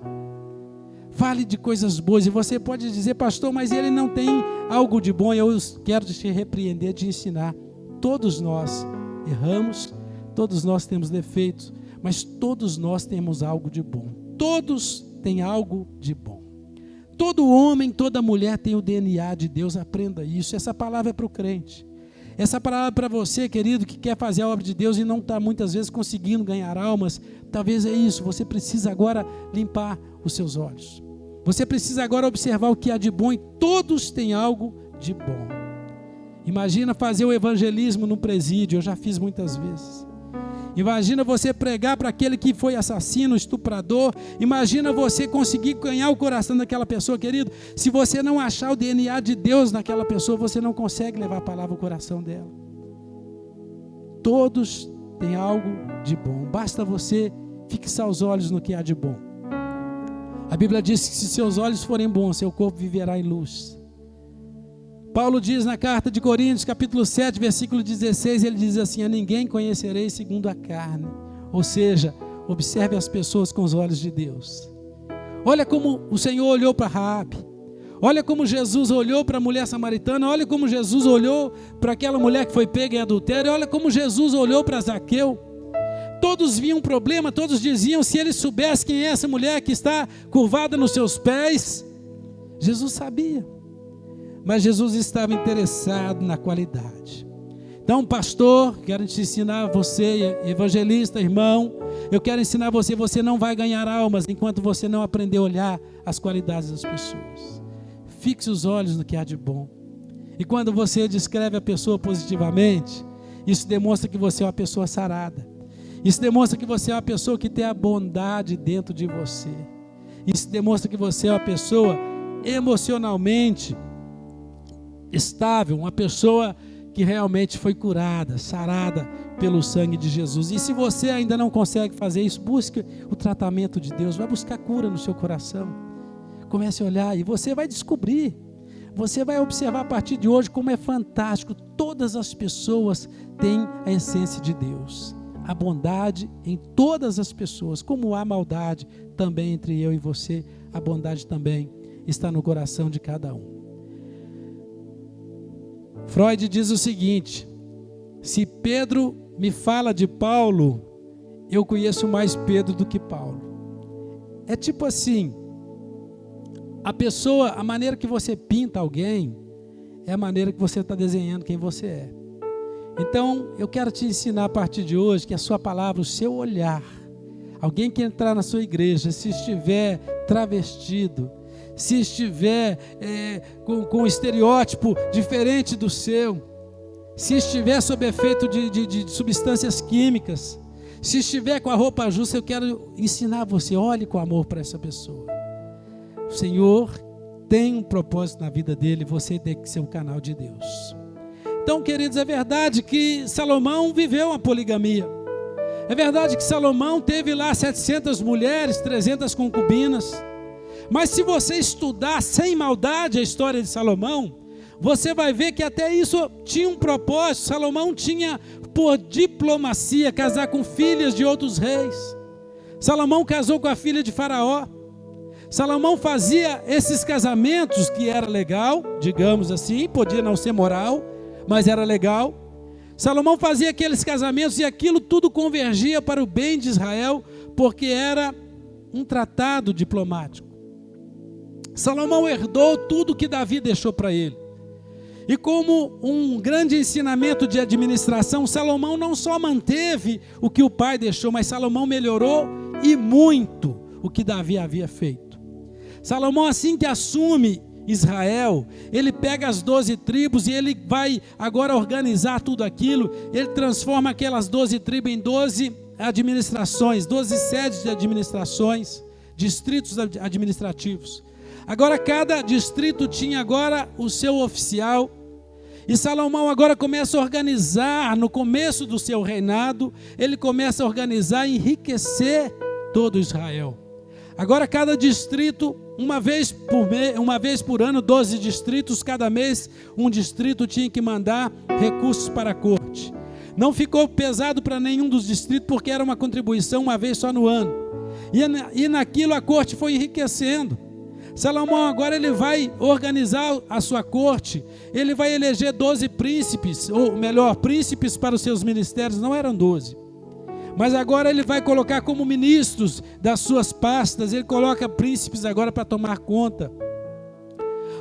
Fale de coisas boas, e você pode dizer, pastor, mas ele não tem algo de bom. Eu quero te repreender, te ensinar. Todos nós erramos, todos nós temos defeitos, mas todos nós temos algo de bom. Todos têm algo de bom. Todo homem, toda mulher tem o DNA de Deus, aprenda isso. Essa palavra é para o crente. Essa palavra é para você, querido, que quer fazer a obra de Deus e não está muitas vezes conseguindo ganhar almas. Talvez é isso, você precisa agora limpar os seus olhos. Você precisa agora observar o que há de bom, e todos têm algo de bom. Imagina fazer o evangelismo no presídio, eu já fiz muitas vezes. Imagina você pregar para aquele que foi assassino, estuprador. Imagina você conseguir ganhar o coração daquela pessoa, querido. Se você não achar o DNA de Deus naquela pessoa, você não consegue levar a palavra ao coração dela. Todos têm algo de bom. Basta você fixar os olhos no que há de bom. A Bíblia diz que se seus olhos forem bons, seu corpo viverá em luz. Paulo diz na carta de Coríntios, capítulo 7, versículo 16, ele diz assim: a ninguém conhecereis segundo a carne. Ou seja, observe as pessoas com os olhos de Deus. Olha como o Senhor olhou para Raabe. Olha como Jesus olhou para a mulher samaritana. Olha como Jesus olhou para aquela mulher que foi pega em adultério. Olha como Jesus olhou para Zaqueu. Todos viam um problema, todos diziam, se ele soubesse quem é essa mulher que está curvada nos seus pés. Jesus sabia. mas Jesus estava interessado na qualidade. Então, pastor, quero te ensinar você, evangelista, irmão, eu quero ensinar você não vai ganhar almas enquanto você não aprender a olhar as qualidades das pessoas. Fixe os olhos no que há de bom. E quando você descreve a pessoa positivamente, isso demonstra que você é uma pessoa sarada. Isso demonstra que você é uma pessoa que tem a bondade dentro de você. Isso demonstra que você é uma pessoa emocionalmente estável, uma pessoa que realmente foi curada, sarada pelo sangue de Jesus. E se você ainda não consegue fazer isso, busque o tratamento de Deus, vai buscar cura no seu coração. Comece a olhar e você vai descobrir, você vai observar a partir de hoje como é fantástico. Todas as pessoas têm a essência de Deus, a bondade em todas as pessoas. Como há maldade também entre eu e você, a bondade também está no coração de cada um. Freud diz o seguinte: se Pedro me fala de Paulo, eu conheço mais Pedro do que Paulo. É tipo assim, a maneira que você pinta alguém, é a maneira que você está desenhando quem você é. Então, eu quero te ensinar a partir de hoje que a sua palavra, o seu olhar, alguém que entrar na sua igreja, se estiver travestido, se estiver com um estereótipo diferente do seu, se estiver sob efeito de substâncias químicas, se estiver com a roupa justa, eu quero ensinar você, olhe com amor para essa pessoa. O Senhor tem um propósito na vida dele, você tem que ser um canal de Deus. Então, queridos, é verdade que Salomão viveu uma poligamia. É verdade que Salomão teve lá 700 mulheres, 300 concubinas. Mas se você estudar sem maldade a história de Salomão, você vai ver que até isso tinha um propósito. Salomão tinha, por diplomacia, casar com filhas de outros reis. Salomão casou com a filha de Faraó. Salomão fazia esses casamentos que era legal, digamos assim, podia não ser moral, mas era legal. Salomão fazia aqueles casamentos e aquilo tudo convergia para o bem de Israel, porque era um tratado diplomático. Salomão herdou tudo que Davi deixou para ele. E como um grande ensinamento de administração, Salomão não só manteve o que o pai deixou, mas Salomão melhorou e muito o que Davi havia feito. Salomão, assim que assume Israel, ele pega as 12 tribos e ele vai agora organizar tudo aquilo. Ele transforma aquelas 12 tribos em 12 administrações, 12 sedes de administrações, distritos administrativos. Agora cada distrito tinha agora o seu oficial. E Salomão agora começa a organizar, no começo do seu reinado, ele começa a organizar e enriquecer todo Israel. Agora cada distrito, uma vez por ano, 12 distritos, cada mês um distrito tinha que mandar recursos para a corte. Não ficou pesado para nenhum dos distritos, porque era uma contribuição uma vez só no ano. E naquilo a corte foi enriquecendo. Salomão agora ele vai organizar a sua corte, ele vai eleger 12 príncipes, ou melhor, príncipes para os seus ministérios, não eram 12. Mas agora ele vai colocar como ministros das suas pastas, ele coloca príncipes agora para tomar conta.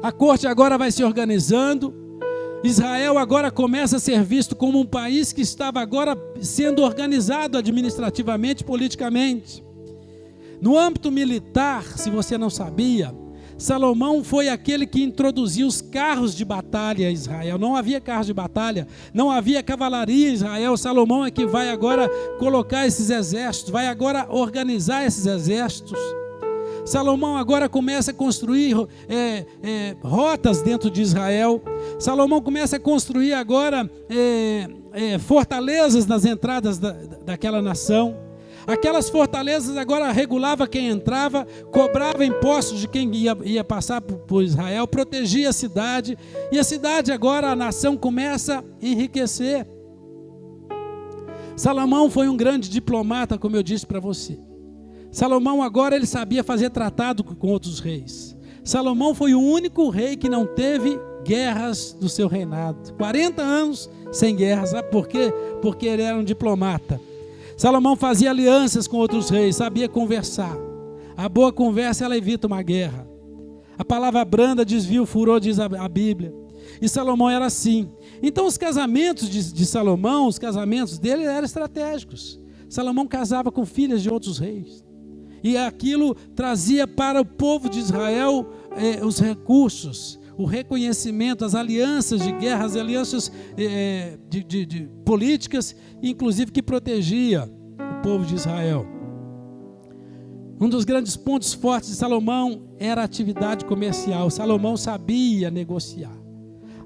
A corte agora vai se organizando, Israel agora começa a ser visto como um país que estava agora sendo organizado administrativamente, politicamente. No âmbito militar, se você não sabia, Salomão foi aquele que introduziu os carros de batalha a Israel. Não havia carros de batalha, não havia cavalaria em Israel. Salomão é que vai agora colocar esses exércitos, vai agora organizar esses exércitos. Salomão agora começa a construir rotas dentro de Israel. Salomão começa a construir agora fortalezas nas entradas daquela nação. Aquelas fortalezas agora regulava quem entrava, cobrava impostos de quem ia passar por Israel, protegia a cidade, e a cidade agora, a nação começa a enriquecer. Salomão foi um grande diplomata, como eu disse para você. Salomão agora ele sabia fazer tratado com outros reis. Salomão foi o único rei que não teve guerras do seu reinado. 40 anos sem guerras, sabe por quê? Porque ele era um diplomata. Salomão fazia alianças com outros reis, sabia conversar. A boa conversa, ela evita uma guerra. A palavra branda desvia o furor, diz a Bíblia. E Salomão era assim. Então os casamentos de Salomão, os casamentos dele eram estratégicos. Salomão casava com filhas de outros reis. E aquilo trazia para o povo de Israel os recursos, o reconhecimento, as alianças de guerra, as alianças de políticas, inclusive que protegia o povo de Israel. Um dos grandes pontos fortes de Salomão era a atividade comercial. Salomão sabia negociar.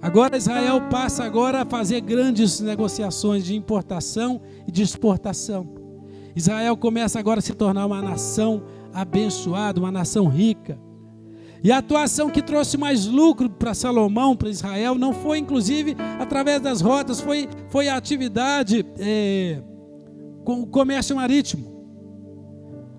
Agora Israel passa agora a fazer grandes negociações de importação e de exportação. Israel começa agora a se tornar uma nação abençoada, uma nação rica. E a atuação que trouxe mais lucro para Salomão, para Israel, não foi inclusive através das rotas, foi a atividade com o comércio marítimo.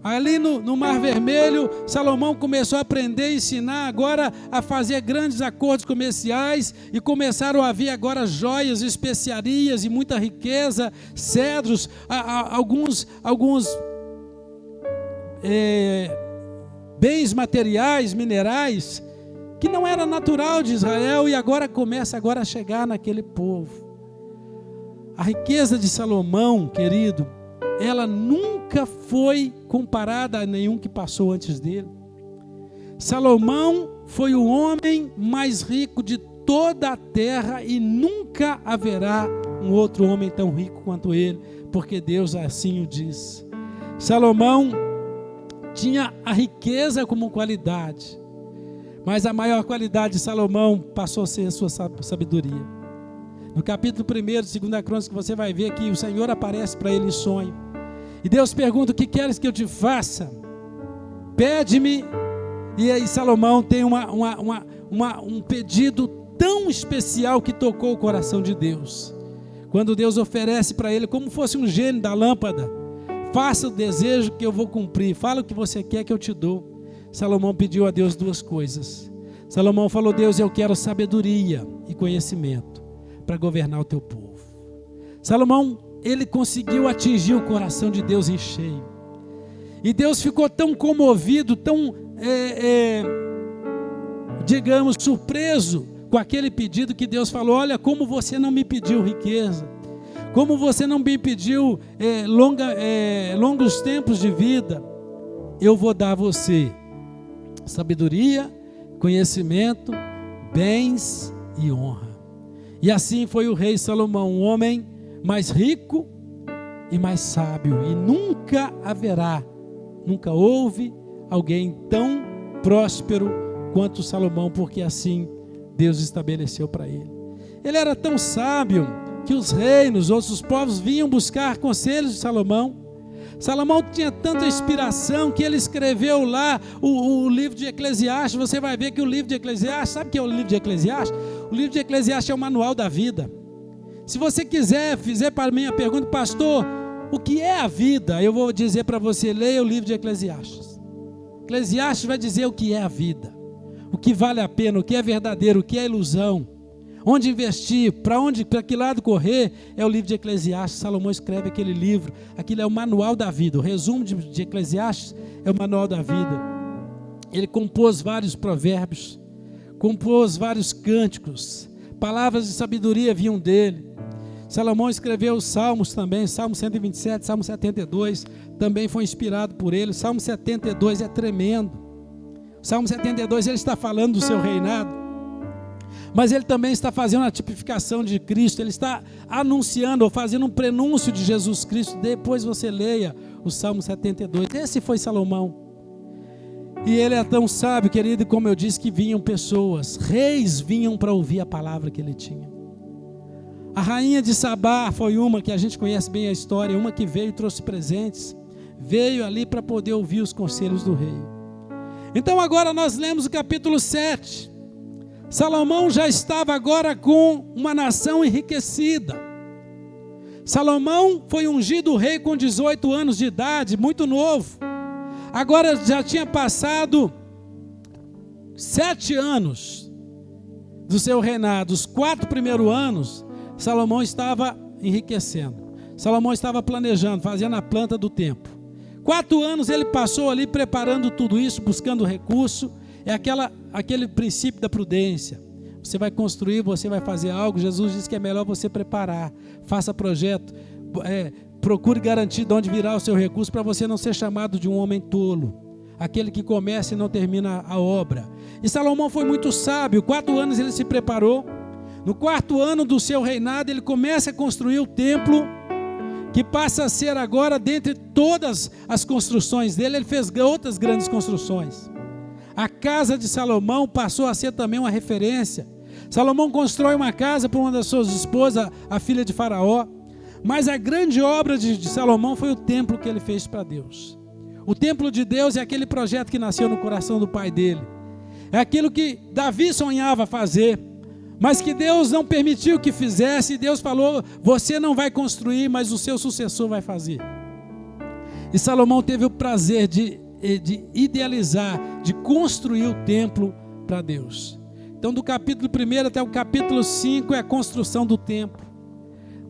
Ali no Mar Vermelho, Salomão começou a aprender e ensinar agora a fazer grandes acordos comerciais e começaram a haver agora joias, especiarias e muita riqueza, cedros, alguns bens materiais, minerais, que não era natural de Israel e agora começa a chegar naquele povo. A riqueza de Salomão, querido, ela nunca foi comparada a nenhum que passou antes dele. Salomão foi o homem mais rico de toda a terra e nunca haverá um outro homem tão rico quanto ele, porque Deus assim o diz. Salomão tinha a riqueza como qualidade, mas a maior qualidade de Salomão passou a ser a sua sabedoria. No capítulo 1 de 2 Crônicas, você vai ver que o Senhor aparece para ele em sonho. E Deus pergunta: o que queres que eu te faça? Pede-me. E aí Salomão tem um pedido tão especial que tocou o coração de Deus. Quando Deus oferece para ele, como fosse um gênio da lâmpada: faça o desejo que eu vou cumprir, fala o que você quer que eu te dou. Salomão pediu a Deus duas coisas. Salomão falou: Deus, eu quero sabedoria e conhecimento para governar o teu povo. Salomão, ele conseguiu atingir o coração de Deus em cheio. E Deus ficou tão comovido, tão, surpreso com aquele pedido, que Deus falou: olha, como você não me pediu riqueza, como você não me pediu longos tempos de vida, eu vou dar a você sabedoria, conhecimento, bens e honra. E assim foi o rei Salomão, um homem mais rico e mais sábio, e nunca houve alguém tão próspero quanto Salomão, porque assim Deus estabeleceu para ele. Ele era tão sábio que os reinos, outros povos vinham buscar conselhos de Salomão. Salomão tinha tanta inspiração que ele escreveu lá o livro de Eclesiastes. Você vai ver que o livro de Eclesiastes, sabe o que é o livro de Eclesiastes? O livro de Eclesiastes é o manual da vida. Se você fizer para mim a pergunta: pastor, o que é a vida? Eu vou dizer para você: leia o livro de Eclesiastes. Eclesiastes vai dizer o que é a vida, o que vale a pena, o que é verdadeiro, o que é ilusão, onde investir, para que lado correr. É o livro de Eclesiastes. Salomão escreve aquele livro, aquilo é o manual da vida. O resumo de Eclesiastes é o manual da vida. Ele compôs vários provérbios, compôs vários cânticos, palavras de sabedoria vinham dele. Salomão escreveu os salmos também, Salmo 127, Salmo 72, também foi inspirado por ele. Salmo 72 é tremendo. Salmo 72, ele está falando do seu reinado, mas ele também está fazendo a tipificação de Cristo, ele está anunciando ou fazendo um prenúncio de Jesus Cristo. Depois você leia o Salmo 72, esse foi Salomão. E ele é tão sábio, querido, como eu disse, que vinham pessoas, reis vinham para ouvir a palavra que ele tinha. A rainha de Sabá foi uma que a gente conhece bem a história, uma que veio e trouxe presentes, veio ali para poder ouvir os conselhos do rei. Então agora nós lemos o capítulo 7, Salomão já estava agora com uma nação enriquecida. Salomão foi ungido rei com 18 anos de idade, muito novo. Agora já tinha passado 7 anos do seu reinado. Os 4 primeiros anos, Salomão estava enriquecendo. Salomão estava planejando, fazendo a planta do templo. 4 anos ele passou ali preparando tudo isso, buscando recurso. É aquele princípio da prudência. Você vai construir, você vai fazer algo. Jesus diz que é melhor você preparar. Faça projeto, procure garantir de onde virá o seu recurso, para você não ser chamado de um homem tolo, aquele que começa e não termina a obra. E Salomão foi muito sábio. 4 anos ele se preparou. No 4º ano do seu reinado, ele começa a construir o templo, que passa a ser agora, dentre todas as construções dele, ele fez outras grandes construções. A casa de Salomão passou a ser também uma referência. Salomão constrói uma casa para uma das suas esposas, a filha de Faraó. Mas a grande obra de Salomão foi o templo que ele fez para Deus. O templo de Deus é aquele projeto que nasceu no coração do pai dele. É aquilo que Davi sonhava fazer, mas que Deus não permitiu que fizesse. E Deus falou: você não vai construir, mas o seu sucessor vai fazer. E Salomão teve o prazer de idealizar, de construir o templo para Deus. Então, do capítulo 1 até o capítulo 5 é a construção do templo.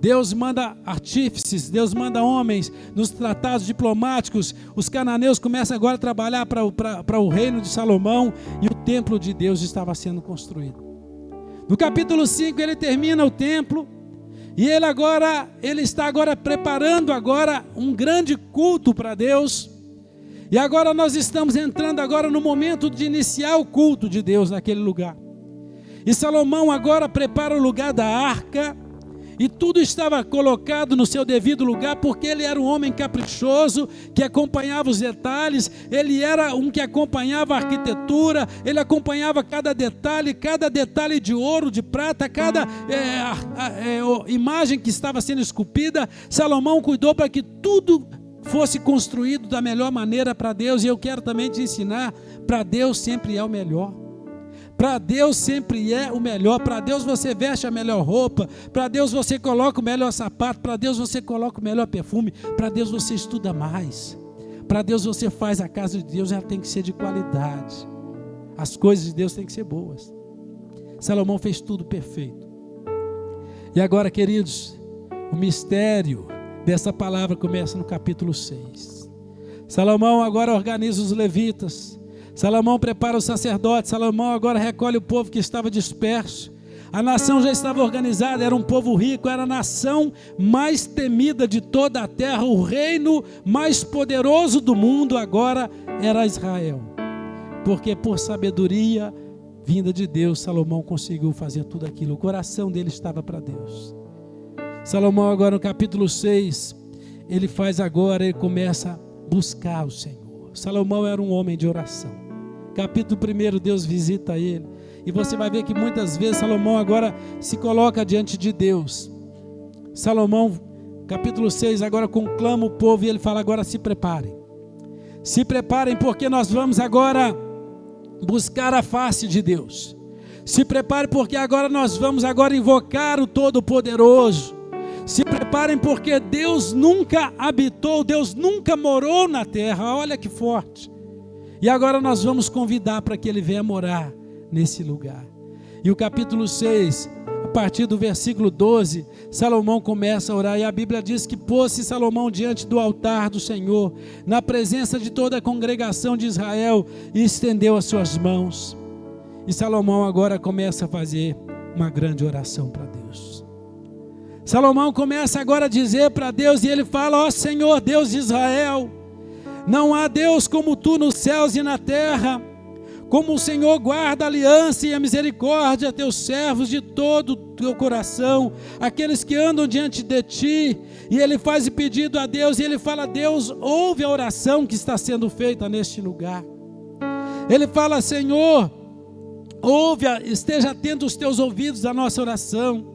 Deus manda artífices, Deus manda homens nos tratados diplomáticos. Os cananeus começam agora a trabalhar para o reino de Salomão, e o templo de Deus estava sendo construído. No capítulo 5 ele termina o templo, e ele está agora preparando agora um grande culto para Deus. E agora nós estamos entrando agora no momento de iniciar o culto de Deus naquele lugar. E Salomão agora prepara o lugar da arca, e tudo estava colocado no seu devido lugar, porque ele era um homem caprichoso, que acompanhava os detalhes. Ele era um que acompanhava a arquitetura, ele acompanhava cada detalhe de ouro, de prata, cada imagem que estava sendo esculpida. Salomão cuidou para que tudo fosse construído da melhor maneira para Deus. E eu quero também te ensinar: para Deus sempre é o melhor. Para Deus sempre é o melhor. Para Deus você veste a melhor roupa. Para Deus você coloca o melhor sapato. Para Deus você coloca o melhor perfume. Para Deus você estuda mais. Para Deus você faz a casa de Deus, ela tem que ser de qualidade. As coisas de Deus têm que ser boas. Salomão fez tudo perfeito. E agora, queridos, o mistério dessa palavra começa no capítulo 6. Salomão agora organiza os levitas. Salomão prepara os sacerdotes. Salomão agora recolhe o povo que estava disperso. A nação já estava organizada, era um povo rico, era a nação mais temida de toda a terra. O reino mais poderoso do mundo agora era Israel, porque por sabedoria vinda de Deus, Salomão conseguiu fazer tudo aquilo. O coração dele estava para Deus. Salomão agora no capítulo 6, ele começa a buscar o Senhor. Salomão era um homem de oração. Capítulo 1, Deus visita ele, e você vai ver que muitas vezes Salomão agora se coloca diante de Deus. Salomão, capítulo 6, agora conclama o povo, e ele fala: agora se preparem, porque nós vamos agora buscar a face de Deus. Se preparem, porque agora nós vamos invocar o Todo-Poderoso. Se preparem, porque Deus nunca habitou, Deus nunca morou na terra. Olha que forte. E agora nós vamos convidar para que Ele venha morar nesse lugar. E o capítulo 6, a partir do versículo 12, Salomão começa a orar. E a Bíblia diz que pôs-se Salomão diante do altar do Senhor, na presença de toda a congregação de Israel, e estendeu as suas mãos. E Salomão agora começa a fazer uma grande oração para Deus. Salomão começa agora a dizer para Deus, e ele fala: ó Senhor, Deus de Israel, não há Deus como tu nos céus e na terra. Como o Senhor guarda a aliança e a misericórdia a teus servos de todo o teu coração, aqueles que andam diante de ti. E ele faz pedido a Deus, e ele fala: Deus, ouve a oração que está sendo feita neste lugar. Ele fala: Senhor, ouve, esteja atento os teus ouvidos à nossa oração.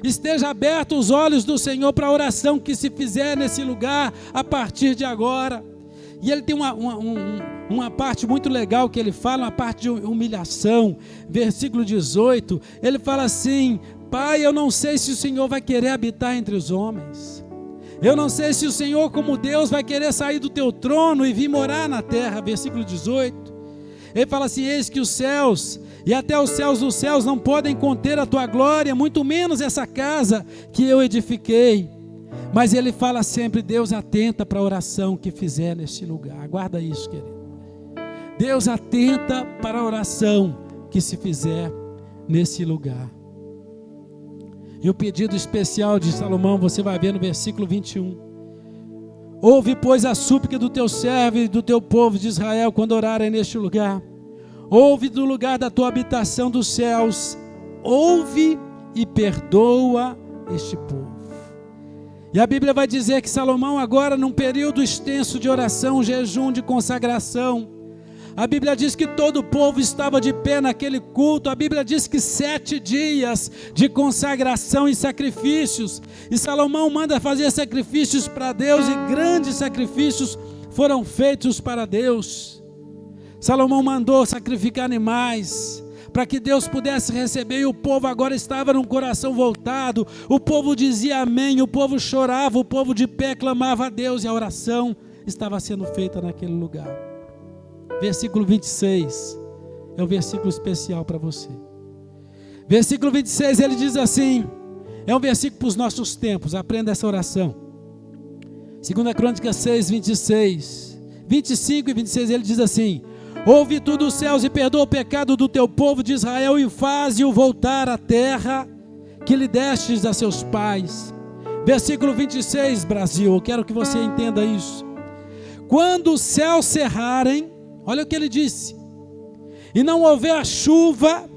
Esteja aberto os olhos do Senhor para a oração que se fizer nesse lugar a partir de agora. E ele tem uma parte muito legal que ele fala, uma parte de humilhação. Versículo 18, ele fala assim: Pai, eu não sei se o Senhor vai querer habitar entre os homens. Eu não sei se o Senhor, como Deus, vai querer sair do teu trono e vir morar na terra. Versículo 18, ele fala assim: eis que os céus e até os céus dos céus não podem conter a tua glória, muito menos essa casa que eu edifiquei. Mas ele fala sempre: Deus atenta para a oração que fizer neste lugar. Guarda isso, querido. Deus atenta para a oração que se fizer nesse lugar. E o pedido especial de Salomão, você vai ver no versículo 21. Ouve, pois, a súplica do teu servo e do teu povo de Israel quando orarem neste lugar. Ouve do lugar da tua habitação dos céus. Ouve e perdoa este povo. E a Bíblia vai dizer que Salomão agora, num período extenso de oração, jejum, de consagração, a Bíblia diz que todo o povo estava de pé naquele culto. A Bíblia diz que 7 dias de consagração e sacrifícios. E Salomão manda fazer sacrifícios para Deus, e grandes sacrifícios foram feitos para Deus. Salomão mandou sacrificar animais, para que Deus pudesse receber, e o povo agora estava num coração voltado. O povo dizia amém, o povo chorava, o povo de pé clamava a Deus, e a oração estava sendo feita naquele lugar. Versículo 26 é um versículo especial para você. Versículo 26, ele diz assim, é um versículo para os nossos tempos, aprenda essa oração. 2 Crônicas 6, 26, 25 e 26, ele diz assim: ouve tu dos céus e perdoa o pecado do teu povo de Israel e faze-o voltar à terra que lhe destes a seus pais. Versículo 26, Brasil, eu quero que você entenda isso. Quando os céus cerrarem, olha o que ele disse, e não houver a chuva,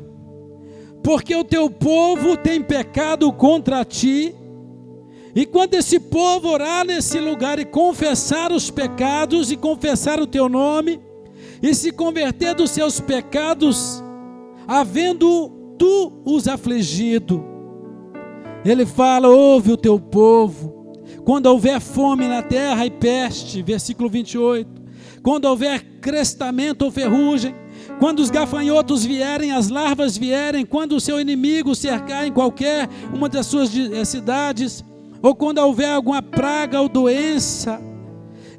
porque o teu povo tem pecado contra ti, e quando esse povo orar nesse lugar e confessar os pecados, e confessar o teu nome, e se converter dos seus pecados, havendo tu os afligido, ele fala, ouve o teu povo, quando houver fome na terra e peste, versículo 28, quando houver crestamento ou ferrugem, quando os gafanhotos vierem, as larvas vierem, quando o seu inimigo cercar em qualquer uma das suas cidades, ou quando houver alguma praga ou doença,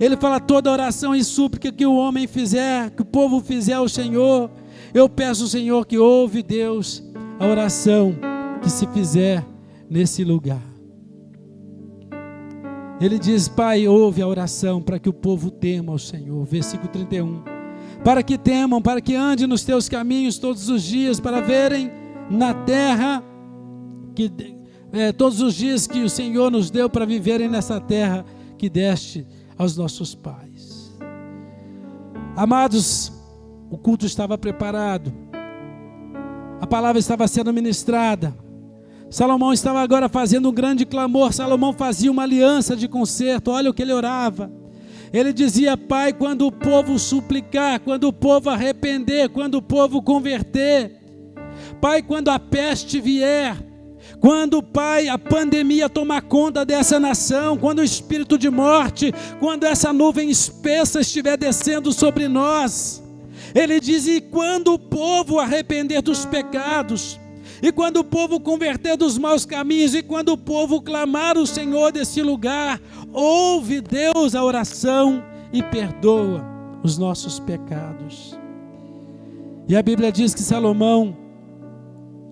ele fala, toda oração e súplica que o homem fizer, que o povo fizer ao Senhor, eu peço ao Senhor que ouve, Deus, a oração que se fizer nesse lugar. Ele diz, Pai, ouve a oração para que o povo tema ao Senhor. Versículo 31. Para que temam, para que andem nos teus caminhos todos os dias, para verem na terra, todos os dias que o Senhor nos deu para viverem nessa terra que deste aos nossos pais. Amados, o culto estava preparado, a palavra estava sendo ministrada. Salomão estava agora fazendo um grande clamor. Salomão fazia uma aliança de concerto. Olha o que ele orava. Ele dizia, Pai, quando o povo suplicar, quando o povo arrepender, quando o povo converter, Pai, quando a peste vier, quando, Pai, a pandemia tomar conta dessa nação, quando o espírito de morte, quando essa nuvem espessa estiver descendo sobre nós, ele diz, e quando o povo arrepender dos pecados, e quando o povo converter dos maus caminhos, e quando o povo clamar o Senhor desse lugar, ouve, Deus, a oração e perdoa os nossos pecados. E a Bíblia diz que Salomão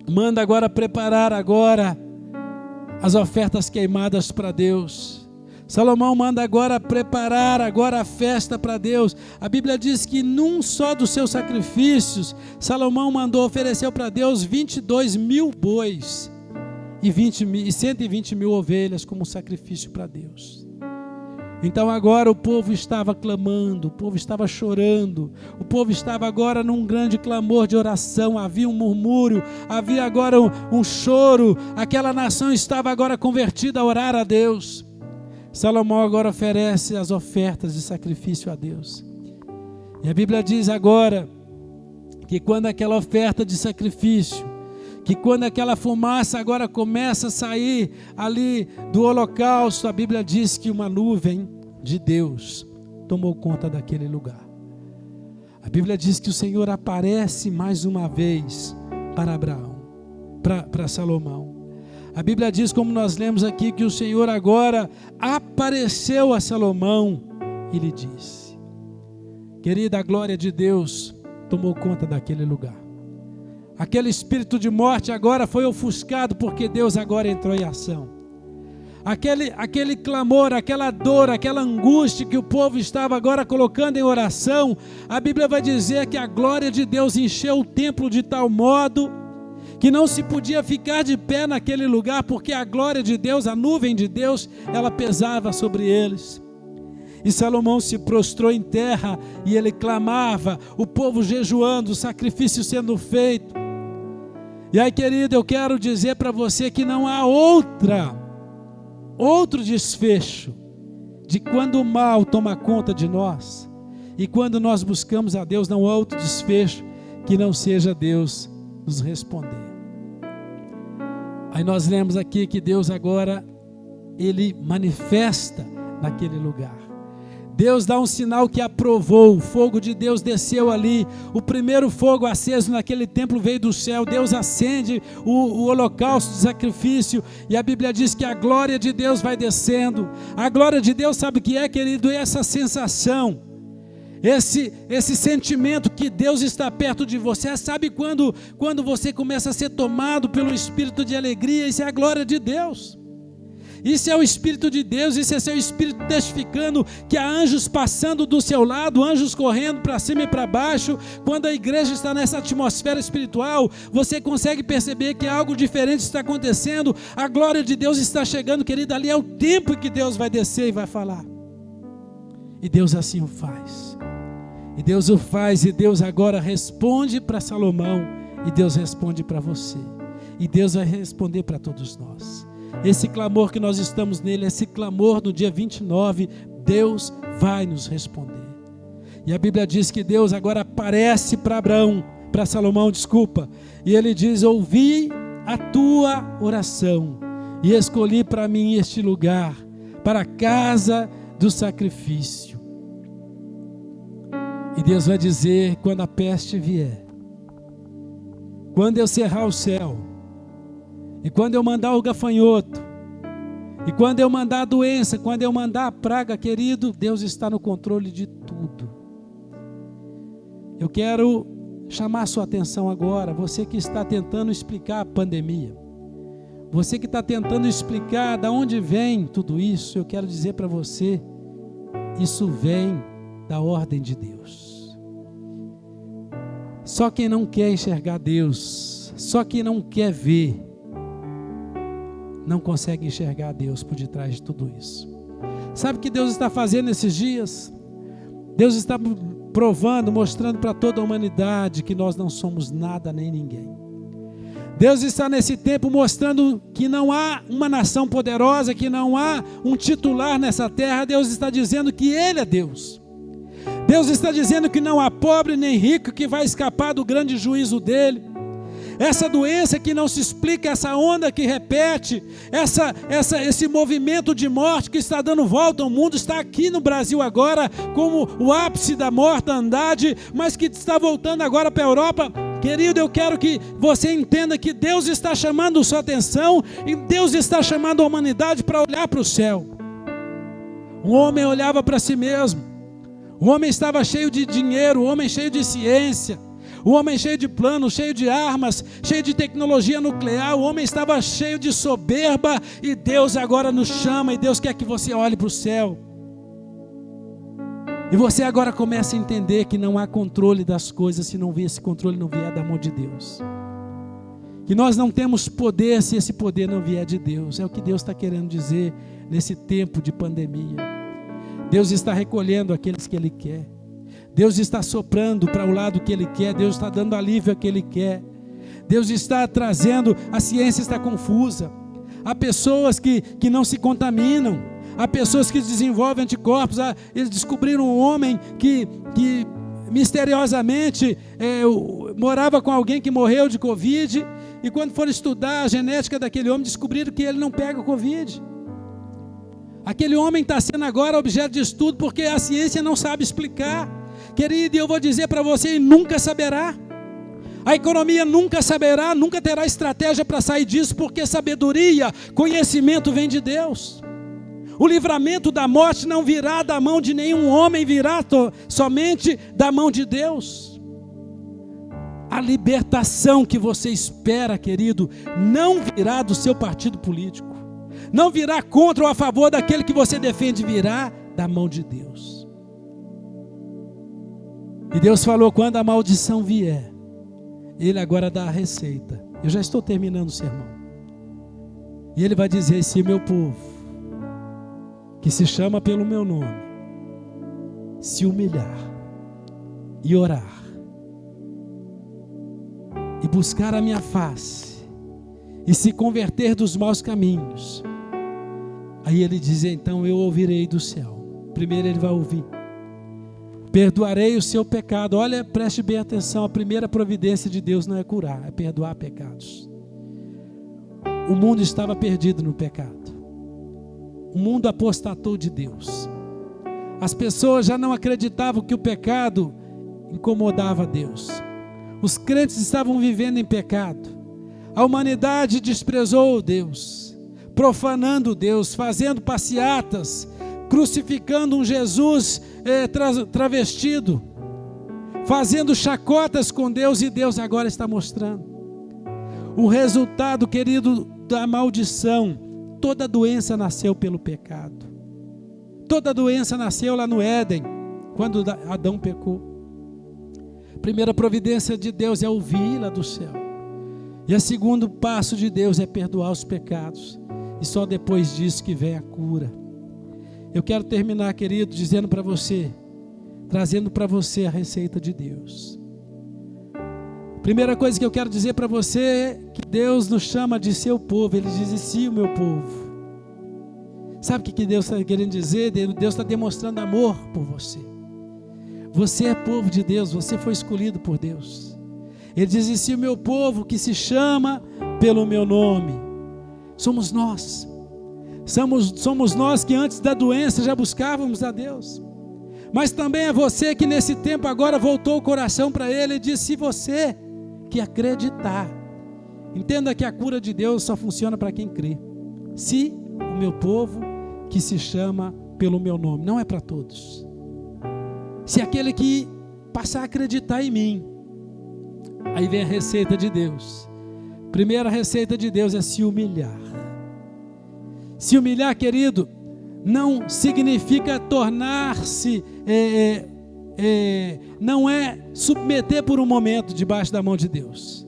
manda agora preparar agora as ofertas queimadas para Deus. Salomão manda agora preparar agora a festa para Deus. A Bíblia diz que num só dos seus sacrifícios, Salomão mandou, ofereceu para Deus 22 mil bois e 120 mil ovelhas como sacrifício para Deus. Então agora o povo estava clamando, o povo estava chorando, o povo estava agora num grande clamor de oração, havia um murmúrio, havia agora um choro, aquela nação estava agora convertida a orar a Deus. Salomão agora oferece as ofertas de sacrifício a Deus. E a Bíblia diz agora que quando aquela oferta de sacrifício, que quando aquela fumaça agora começa a sair ali do holocausto, a Bíblia diz que uma nuvem de Deus tomou conta daquele lugar. A Bíblia diz que o Senhor aparece mais uma vez para Abraão, para Salomão. A Bíblia diz, como nós lemos aqui, que o Senhor agora apareceu a Salomão e lhe disse. Querida, a glória de Deus tomou conta daquele lugar. Aquele espírito de morte agora foi ofuscado, porque Deus agora entrou em ação. aquele clamor, aquela dor, aquela angústia que o povo estava agora colocando em oração, a Bíblia vai dizer que a glória de Deus encheu o templo de tal modo que não se podia ficar de pé naquele lugar, porque a glória de Deus, a nuvem de Deus, ela pesava sobre eles. E Salomão se prostrou em terra e ele clamava, o povo jejuando, o sacrifício sendo feito. E aí, querido, eu quero dizer para você que não há outro desfecho de quando o mal toma conta de nós e quando nós buscamos a Deus, não há outro desfecho que não seja Deus nos responder. Aí nós lemos aqui que Deus agora, Ele manifesta naquele lugar. Deus dá um sinal que aprovou, o fogo de Deus desceu ali, o primeiro fogo aceso naquele templo veio do céu, Deus acende o holocausto de sacrifício, e a Bíblia diz que a glória de Deus vai descendo. A glória de Deus, sabe o que é, querido? É essa sensação, esse sentimento que Deus está perto de você. Sabe quando você começa a ser tomado pelo espírito de alegria? Isso é a glória de Deus. Isso é o Espírito de Deus, isso é seu Espírito testificando que há anjos passando do seu lado, anjos correndo para cima e para baixo. Quando a igreja está nessa atmosfera espiritual, você consegue perceber que algo diferente está acontecendo, a glória de Deus está chegando, querido. Ali é o tempo que Deus vai descer e vai falar. E Deus assim o faz. E Deus o faz, e Deus agora responde para Salomão, e Deus responde para você. E Deus vai responder para todos nós. Esse clamor que nós estamos nele, esse clamor no dia 29, Deus vai nos responder. E a Bíblia diz que Deus agora aparece para Salomão, e ele diz: ouvi a tua oração e escolhi para mim este lugar, para a casa do sacrifício. E Deus vai dizer: quando a peste vier, quando eu cerrar o céu, e quando eu mandar o gafanhoto, e quando eu mandar a doença, quando eu mandar a praga, querido, Deus está no controle de tudo. Eu quero chamar a sua atenção agora, você que está tentando explicar a pandemia, você que está tentando explicar de onde vem tudo isso, eu quero dizer para você, isso vem da ordem de Deus. Só quem não quer enxergar Deus, só quem não quer ver, não consegue enxergar Deus por detrás de tudo isso. Sabe o que Deus está fazendo nesses dias? Deus está provando, mostrando para toda a humanidade que nós não somos nada nem ninguém. Deus está nesse tempo mostrando que não há uma nação poderosa, que não há um titular nessa terra. Deus está dizendo que Ele é Deus. Deus está dizendo que não há pobre nem rico que vai escapar do grande juízo dEle. Essa doença que não se explica, essa onda que repete, esse movimento de morte que está dando volta ao mundo, está aqui no Brasil agora como o ápice da mortandade, mas que está voltando agora para a Europa. Querido, eu quero que você entenda que Deus está chamando sua atenção e Deus está chamando a humanidade para olhar para o céu. O homem olhava para si mesmo, o homem estava cheio de dinheiro, o homem cheio de ciência, o homem cheio de planos, cheio de armas, cheio de tecnologia nuclear, o homem estava cheio de soberba, e Deus agora nos chama, e Deus quer que você olhe para o céu. E você agora começa a entender que não há controle das coisas se esse controle não vier da mão de Deus. Que nós não temos poder se esse poder não vier de Deus. É o que Deus está querendo dizer nesse tempo de pandemia. Deus está recolhendo aqueles que Ele quer. Deus está soprando para o lado que Ele quer, Deus está dando alívio a que Ele quer, Deus está trazendo, a ciência está confusa, há pessoas que não se contaminam, há pessoas que desenvolvem anticorpos, eles descobriram um homem que misteriosamente morava com alguém que morreu de Covid, e quando foram estudar a genética daquele homem, descobriram que ele não pega o Covid. Aquele homem está sendo agora objeto de estudo porque a ciência não sabe explicar. Querido, eu vou dizer para você, e nunca saberá. A economia nunca saberá, nunca terá estratégia para sair disso, porque sabedoria, conhecimento vem de Deus. O livramento da morte não virá da mão de nenhum homem, virá somente da mão de Deus. A libertação que você espera, querido, não virá do seu partido político, não virá contra ou a favor daquele que você defende, virá da mão de Deus. E Deus falou, quando a maldição vier, Ele agora dá a receita. Eu já estou terminando o sermão. E Ele vai dizer, se meu povo, que se chama pelo meu nome, se humilhar e orar, e buscar a minha face, e se converter dos maus caminhos, aí Ele diz, então eu ouvirei do céu. Primeiro Ele vai ouvir. Perdoarei o seu pecado. Olha, preste bem atenção, a primeira providência de Deus não é curar, é perdoar pecados. O mundo estava perdido no pecado. O mundo apostatou de Deus. As pessoas já não acreditavam que o pecado incomodava Deus. Os crentes estavam vivendo em pecado. A humanidade desprezou Deus, profanando Deus, fazendo passeatas, crucificando um Jesus travestido, fazendo chacotas com Deus, e Deus agora está mostrando o resultado, querido, da maldição. Toda doença nasceu pelo pecado. Toda doença nasceu lá no Éden, quando Adão pecou. A primeira providência de Deus é ouvi-la do céu. E o segundo passo de Deus é perdoar os pecados. E só depois disso que vem a cura. Eu quero terminar, querido, dizendo para você, trazendo para você a receita de Deus. Primeira coisa que eu quero dizer para você é que Deus nos chama de seu povo. Ele diz, sim, o meu povo. Sabe o que Deus está querendo dizer? Deus está demonstrando amor por você. Você é povo de Deus, você foi escolhido por Deus. Ele diz, sim, o meu povo que se chama pelo meu nome. Somos nós. Somos nós que antes da doença já buscávamos a Deus. Mas também é você que nesse tempo agora voltou o coração para Ele e disse, se você que acreditar. Entenda que a cura de Deus só funciona para quem crê. Se o meu povo que se chama pelo meu nome, não é para todos. Se aquele que passar a acreditar em mim, aí vem a receita de Deus. Primeira receita de Deus é se humilhar. Se humilhar, querido, não significa tornar-se, não é submeter por um momento debaixo da mão de Deus.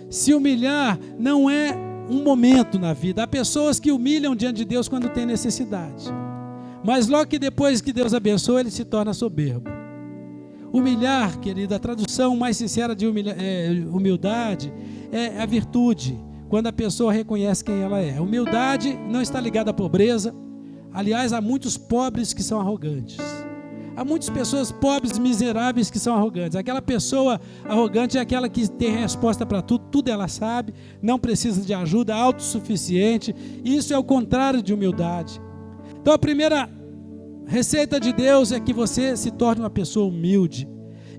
Se humilhar não é um momento na vida. Há pessoas que humilham diante de Deus quando tem necessidade. Mas logo que depois que Deus abençoa, ele se torna soberbo. Humilhar, querido, a tradução mais sincera de humildade é a virtude. Quando a pessoa reconhece quem ela é. Humildade não está ligada à pobreza. Aliás, há muitos pobres que são arrogantes. Há muitas pessoas pobres, miseráveis que são arrogantes. Aquela pessoa arrogante é aquela que tem resposta para tudo, tudo ela sabe, não precisa de ajuda, autossuficiente. Isso é o contrário de humildade. Então a primeira receita de Deus é que você se torne uma pessoa humilde.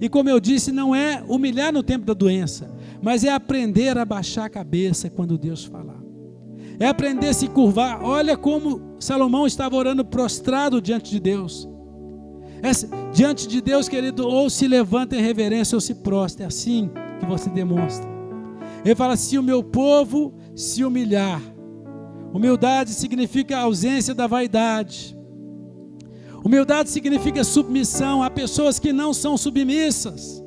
E como eu disse, não é humilhar no tempo da doença, mas é aprender a baixar a cabeça quando Deus falar. É aprender a se curvar. Olha como Salomão estava orando prostrado diante de Deus. Diante de Deus, querido, ou se levanta em reverência ou se prostra. É assim que você demonstra. Ele fala, se o meu povo se humilhar. Humildade significa ausência da vaidade. Humildade significa submissão. Há pessoas que não são submissas.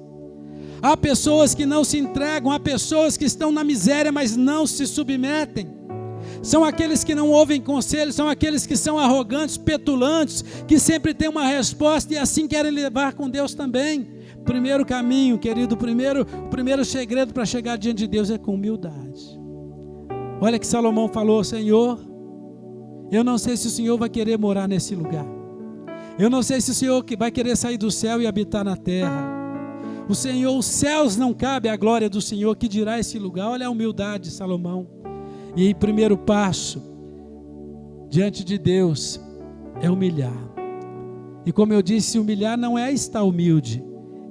Há pessoas que não se entregam. Há pessoas que estão na miséria, mas não se submetem. São aqueles que não ouvem conselhos, são aqueles que são arrogantes, petulantes, que sempre têm uma resposta e assim querem levar com Deus também. Primeiro caminho, querido, o primeiro segredo para chegar diante de Deus é com humildade. Olha que Salomão falou, Senhor, eu não sei se o Senhor vai querer morar nesse lugar. Eu não sei se o Senhor vai querer sair do céu e habitar na terra. O Senhor, os céus não cabem à glória do Senhor, que dirá esse lugar. Olha a humildade de Salomão. E o primeiro passo diante de Deus é humilhar. E como eu disse, humilhar não é estar humilde,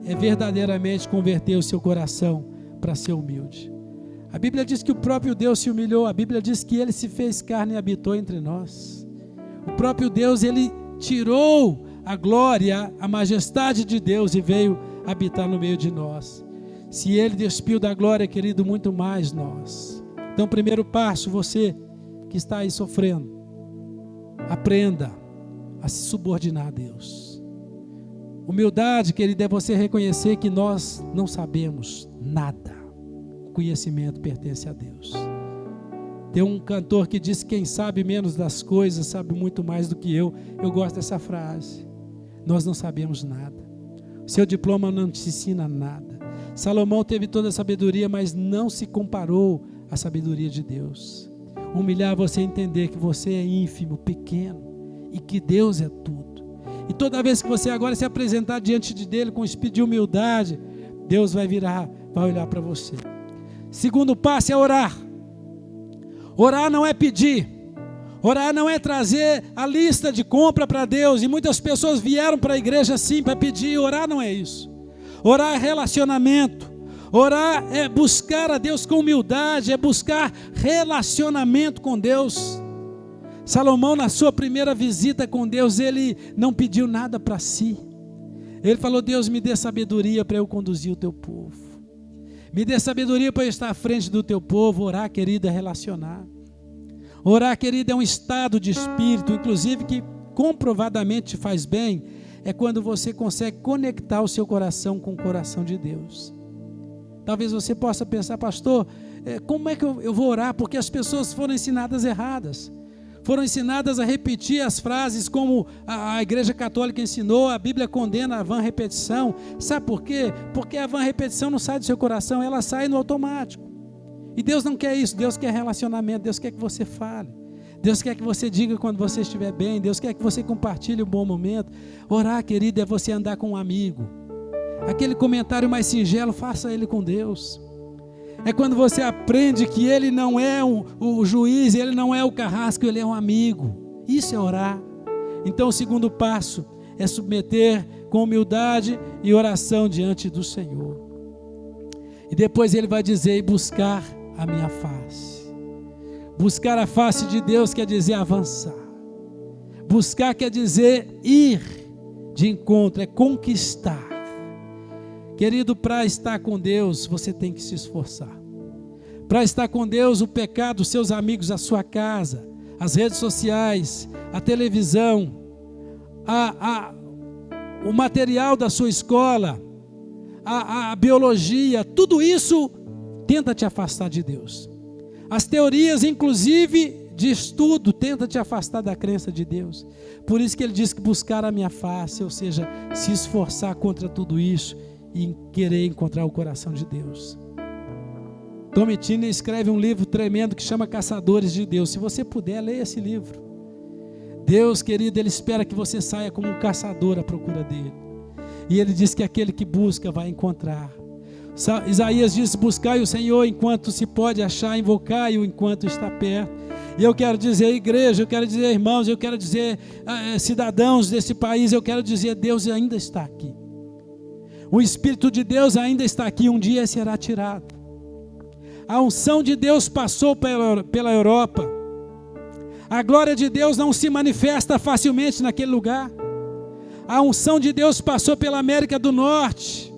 é verdadeiramente converter o seu coração para ser humilde. A Bíblia diz que o próprio Deus se humilhou, a Bíblia diz que Ele se fez carne e habitou entre nós. O próprio Deus, Ele tirou a glória, a majestade de Deus e veio habitar no meio de nós. Se Ele despiu da glória, querido, muito mais nós. Então, primeiro passo, você que está aí sofrendo, Aprenda a se subordinar a Deus. Humildade, querido, é você reconhecer que nós não sabemos nada. O conhecimento pertence a Deus. Tem um cantor que diz: quem sabe menos das coisas sabe muito mais do que eu. Eu gosto dessa frase. Nós não sabemos nada. O seu diploma não te ensina nada. Salomão teve toda a sabedoria, mas não se comparou à sabedoria de Deus. Humilhar você entender que você é ínfimo, pequeno, e que Deus é tudo. E toda vez que você agora se apresentar diante dele com espírito de humildade, Deus vai virar, vai olhar para você. Segundo passo é orar. Orar não é pedir. Orar não é trazer a lista de compra para Deus. E muitas pessoas vieram para a igreja assim para pedir. Orar não é isso. Orar é relacionamento. Orar é buscar a Deus com humildade, é buscar relacionamento com Deus. Salomão, na sua primeira visita com Deus, ele não pediu nada para si. Ele falou: Deus, me dê sabedoria para eu conduzir o teu povo. Me dê sabedoria para eu estar à frente do teu povo. Orar, querido, é relacionar. Orar, querido, é um estado de espírito, inclusive que comprovadamente te faz bem, é quando você consegue conectar o seu coração com o coração de Deus. Talvez você possa pensar: pastor, como é que eu vou orar? Porque as pessoas foram ensinadas erradas. Foram ensinadas a repetir as frases como a Igreja Católica ensinou. A Bíblia condena a vã repetição. Sabe por quê? Porque a vã repetição não sai do seu coração, ela sai no automático. E Deus não quer isso. Deus quer relacionamento. Deus quer que você fale. Deus quer que você diga quando você estiver bem. Deus quer que você compartilhe um bom momento. Orar, querido, é você andar com um amigo. Aquele comentário mais singelo, faça ele com Deus. É quando você aprende que Ele não é o juiz, Ele não é o carrasco, Ele é um amigo. Isso é orar. Então o segundo passo é submeter com humildade e oração diante do Senhor. E depois Ele vai dizer: e buscar a minha face. Buscar a face de Deus quer dizer avançar. Buscar quer dizer ir de encontro, é conquistar. Querido, para estar com Deus, você tem que se esforçar. Para estar com Deus, o pecado, os seus amigos, a sua casa, as redes sociais, a televisão, o material da sua escola, a biologia, tudo isso tenta te afastar de Deus. As teorias, inclusive, de estudo, tenta te afastar da crença de Deus. Por isso que ele diz que buscar a minha face, ou seja, se esforçar contra tudo isso, e querer encontrar o coração de Deus. Tom Tiner escreve um livro tremendo que chama Caçadores de Deus. Se você puder, leia esse livro. Deus, querido, Ele espera que você saia como um caçador à procura dEle. E Ele diz que aquele que busca vai encontrar. Isaías diz: buscai o Senhor enquanto se pode achar, invocai-o enquanto está perto. E eu quero dizer, igreja, eu quero dizer, irmãos, eu quero dizer, cidadãos desse país, eu quero dizer, Deus ainda está aqui. O Espírito de Deus ainda está aqui, um dia será tirado. A unção de Deus passou pela Europa. A glória de Deus não se manifesta facilmente naquele lugar. A unção de Deus passou pela América do Norte.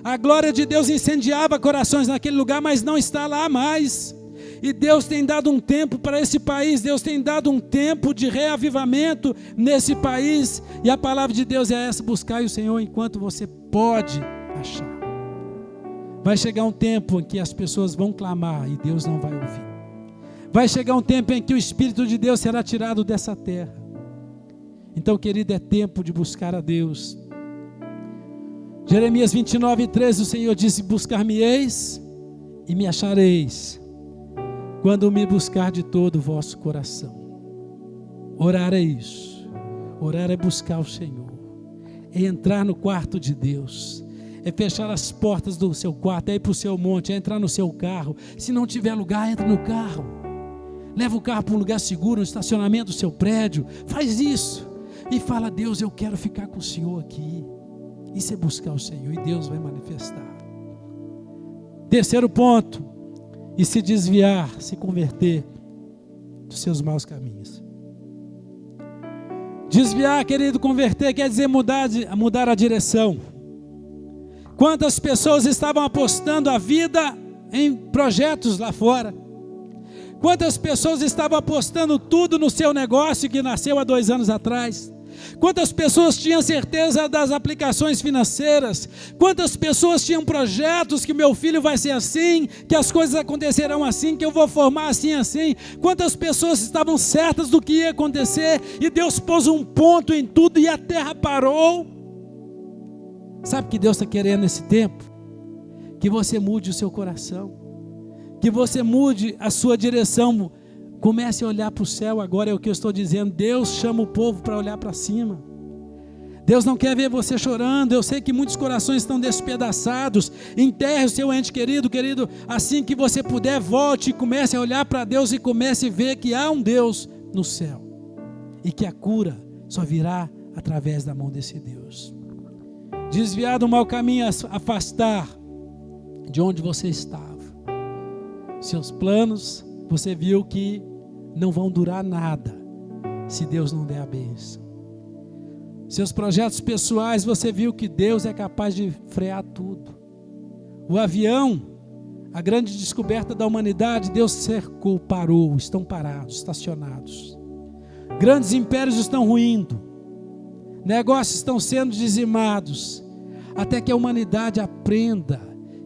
A glória de Deus incendiava corações naquele lugar, mas não está lá mais. E Deus tem dado um tempo para esse país, Deus tem dado um tempo de reavivamento nesse país. E a palavra de Deus é essa: buscai o Senhor enquanto você pode achar. Vai chegar um tempo em que as pessoas vão clamar e Deus não vai ouvir. Vai chegar um tempo em que o Espírito de Deus será tirado dessa terra. Então, querido, é tempo de buscar a Deus. Jeremias 29:13, o Senhor disse: buscar-me-eis e me achareis, quando me buscar de todo o vosso coração. Orar é isso. Orar é buscar o Senhor. É entrar no quarto de Deus. É fechar as portas do seu quarto, é ir para o seu monte, é entrar no seu carro. Se não tiver lugar, entra no carro. Leva o carro para um lugar seguro, no estacionamento do seu prédio. Faz isso. E fala: Deus, eu quero ficar com o Senhor aqui. Isso é buscar o Senhor, e Deus vai manifestar. Terceiro ponto: e se desviar, se converter dos seus maus caminhos. Desviar, querido, converter quer dizer mudar a direção. Quantas pessoas estavam apostando a vida em projetos lá fora? Quantas pessoas estavam apostando tudo no seu negócio que nasceu há 2 anos atrás? Quantas pessoas tinham certeza das aplicações financeiras? Quantas pessoas tinham projetos que meu filho vai ser assim, que as coisas acontecerão assim, que eu vou formar assim, assim? Quantas pessoas estavam certas do que ia acontecer e Deus pôs um ponto em tudo e a terra parou? Sabe o que Deus está querendo nesse tempo? Que você mude o seu coração, que você mude a sua direção. Comece a olhar para o céu agora, é o que eu estou dizendo. Deus chama o povo para olhar para cima. Deus não quer ver você chorando. Eu sei que muitos corações estão despedaçados. Enterre o seu ente querido, assim que você puder, volte e comece a olhar para Deus e comece a ver que há um Deus no céu. E que a cura só virá através da mão desse Deus. Desviar do mau caminho, afastar de onde você estava. Seus planos, você viu que não vão durar nada se Deus não der a bênção. Seus projetos pessoais, você viu que Deus é capaz de frear tudo. O avião, a grande descoberta da humanidade, Deus cercou, parou, estão parados, estacionados. Grandes impérios estão ruindo, negócios estão sendo dizimados, até que a humanidade aprenda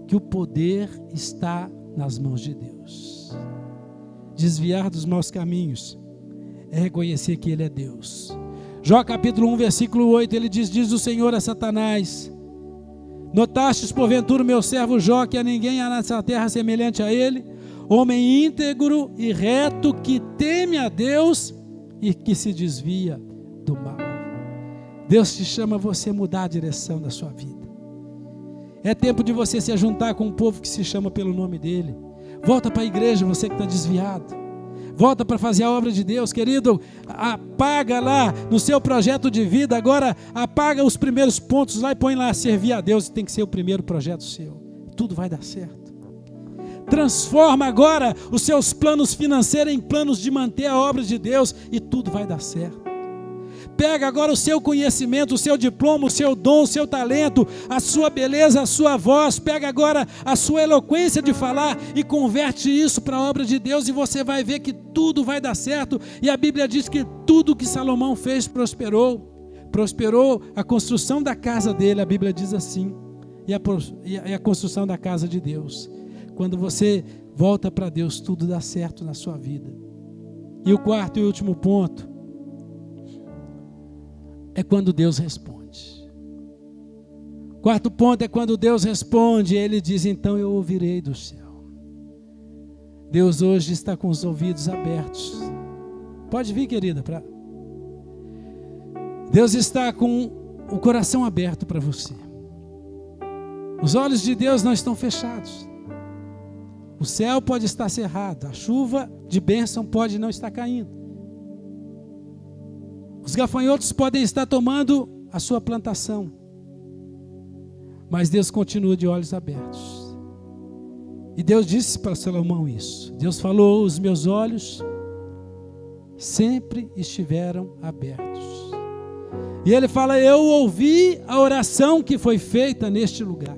que o poder está nas mãos de Deus. Desviar dos maus caminhos é reconhecer que Ele é Deus. Jó capítulo 1, versículo 8, ele diz o Senhor a Satanás: notastes porventura o meu servo Jó, que a ninguém há nessa terra semelhante a ele, homem íntegro e reto, que teme a Deus e que se desvia do mal. Deus te chama a você mudar a direção da sua vida. É tempo de você se juntar com um povo que se chama pelo nome dEle. Volta para a igreja, você que está desviado. Volta para fazer a obra de Deus, querido. Apaga lá no seu projeto de vida. Agora apaga os primeiros pontos lá e põe lá: servir a Deus. Tem que ser o primeiro projeto seu. Tudo vai dar certo. Transforma agora os seus planos financeiros em planos de manter a obra de Deus e tudo vai dar certo. Pega agora o seu conhecimento, o seu diploma, o seu dom, o seu talento, a sua beleza, a sua voz. Pega agora a sua eloquência de falar e converte isso para a obra de Deus, e você vai ver que tudo vai dar certo. E a Bíblia diz que tudo que Salomão fez prosperou. Prosperou a construção da casa dele, a Bíblia diz assim, e a construção da casa de Deus. Quando você volta para Deus, tudo dá certo na sua vida. E o quarto e último ponto é quando Deus responde. Quarto ponto é quando Deus responde. Ele diz: então eu ouvirei do céu. Deus hoje está com os ouvidos abertos. Pode vir, querida. Deus está com o coração aberto para você. Os olhos de Deus não estão fechados. O céu pode estar cerrado. A chuva de bênção pode não estar caindo. Os gafanhotos podem estar tomando a sua plantação, mas Deus continua de olhos abertos. E Deus disse para Salomão isso. Deus falou: os meus olhos sempre estiveram abertos. E ele fala: eu ouvi a oração que foi feita neste lugar.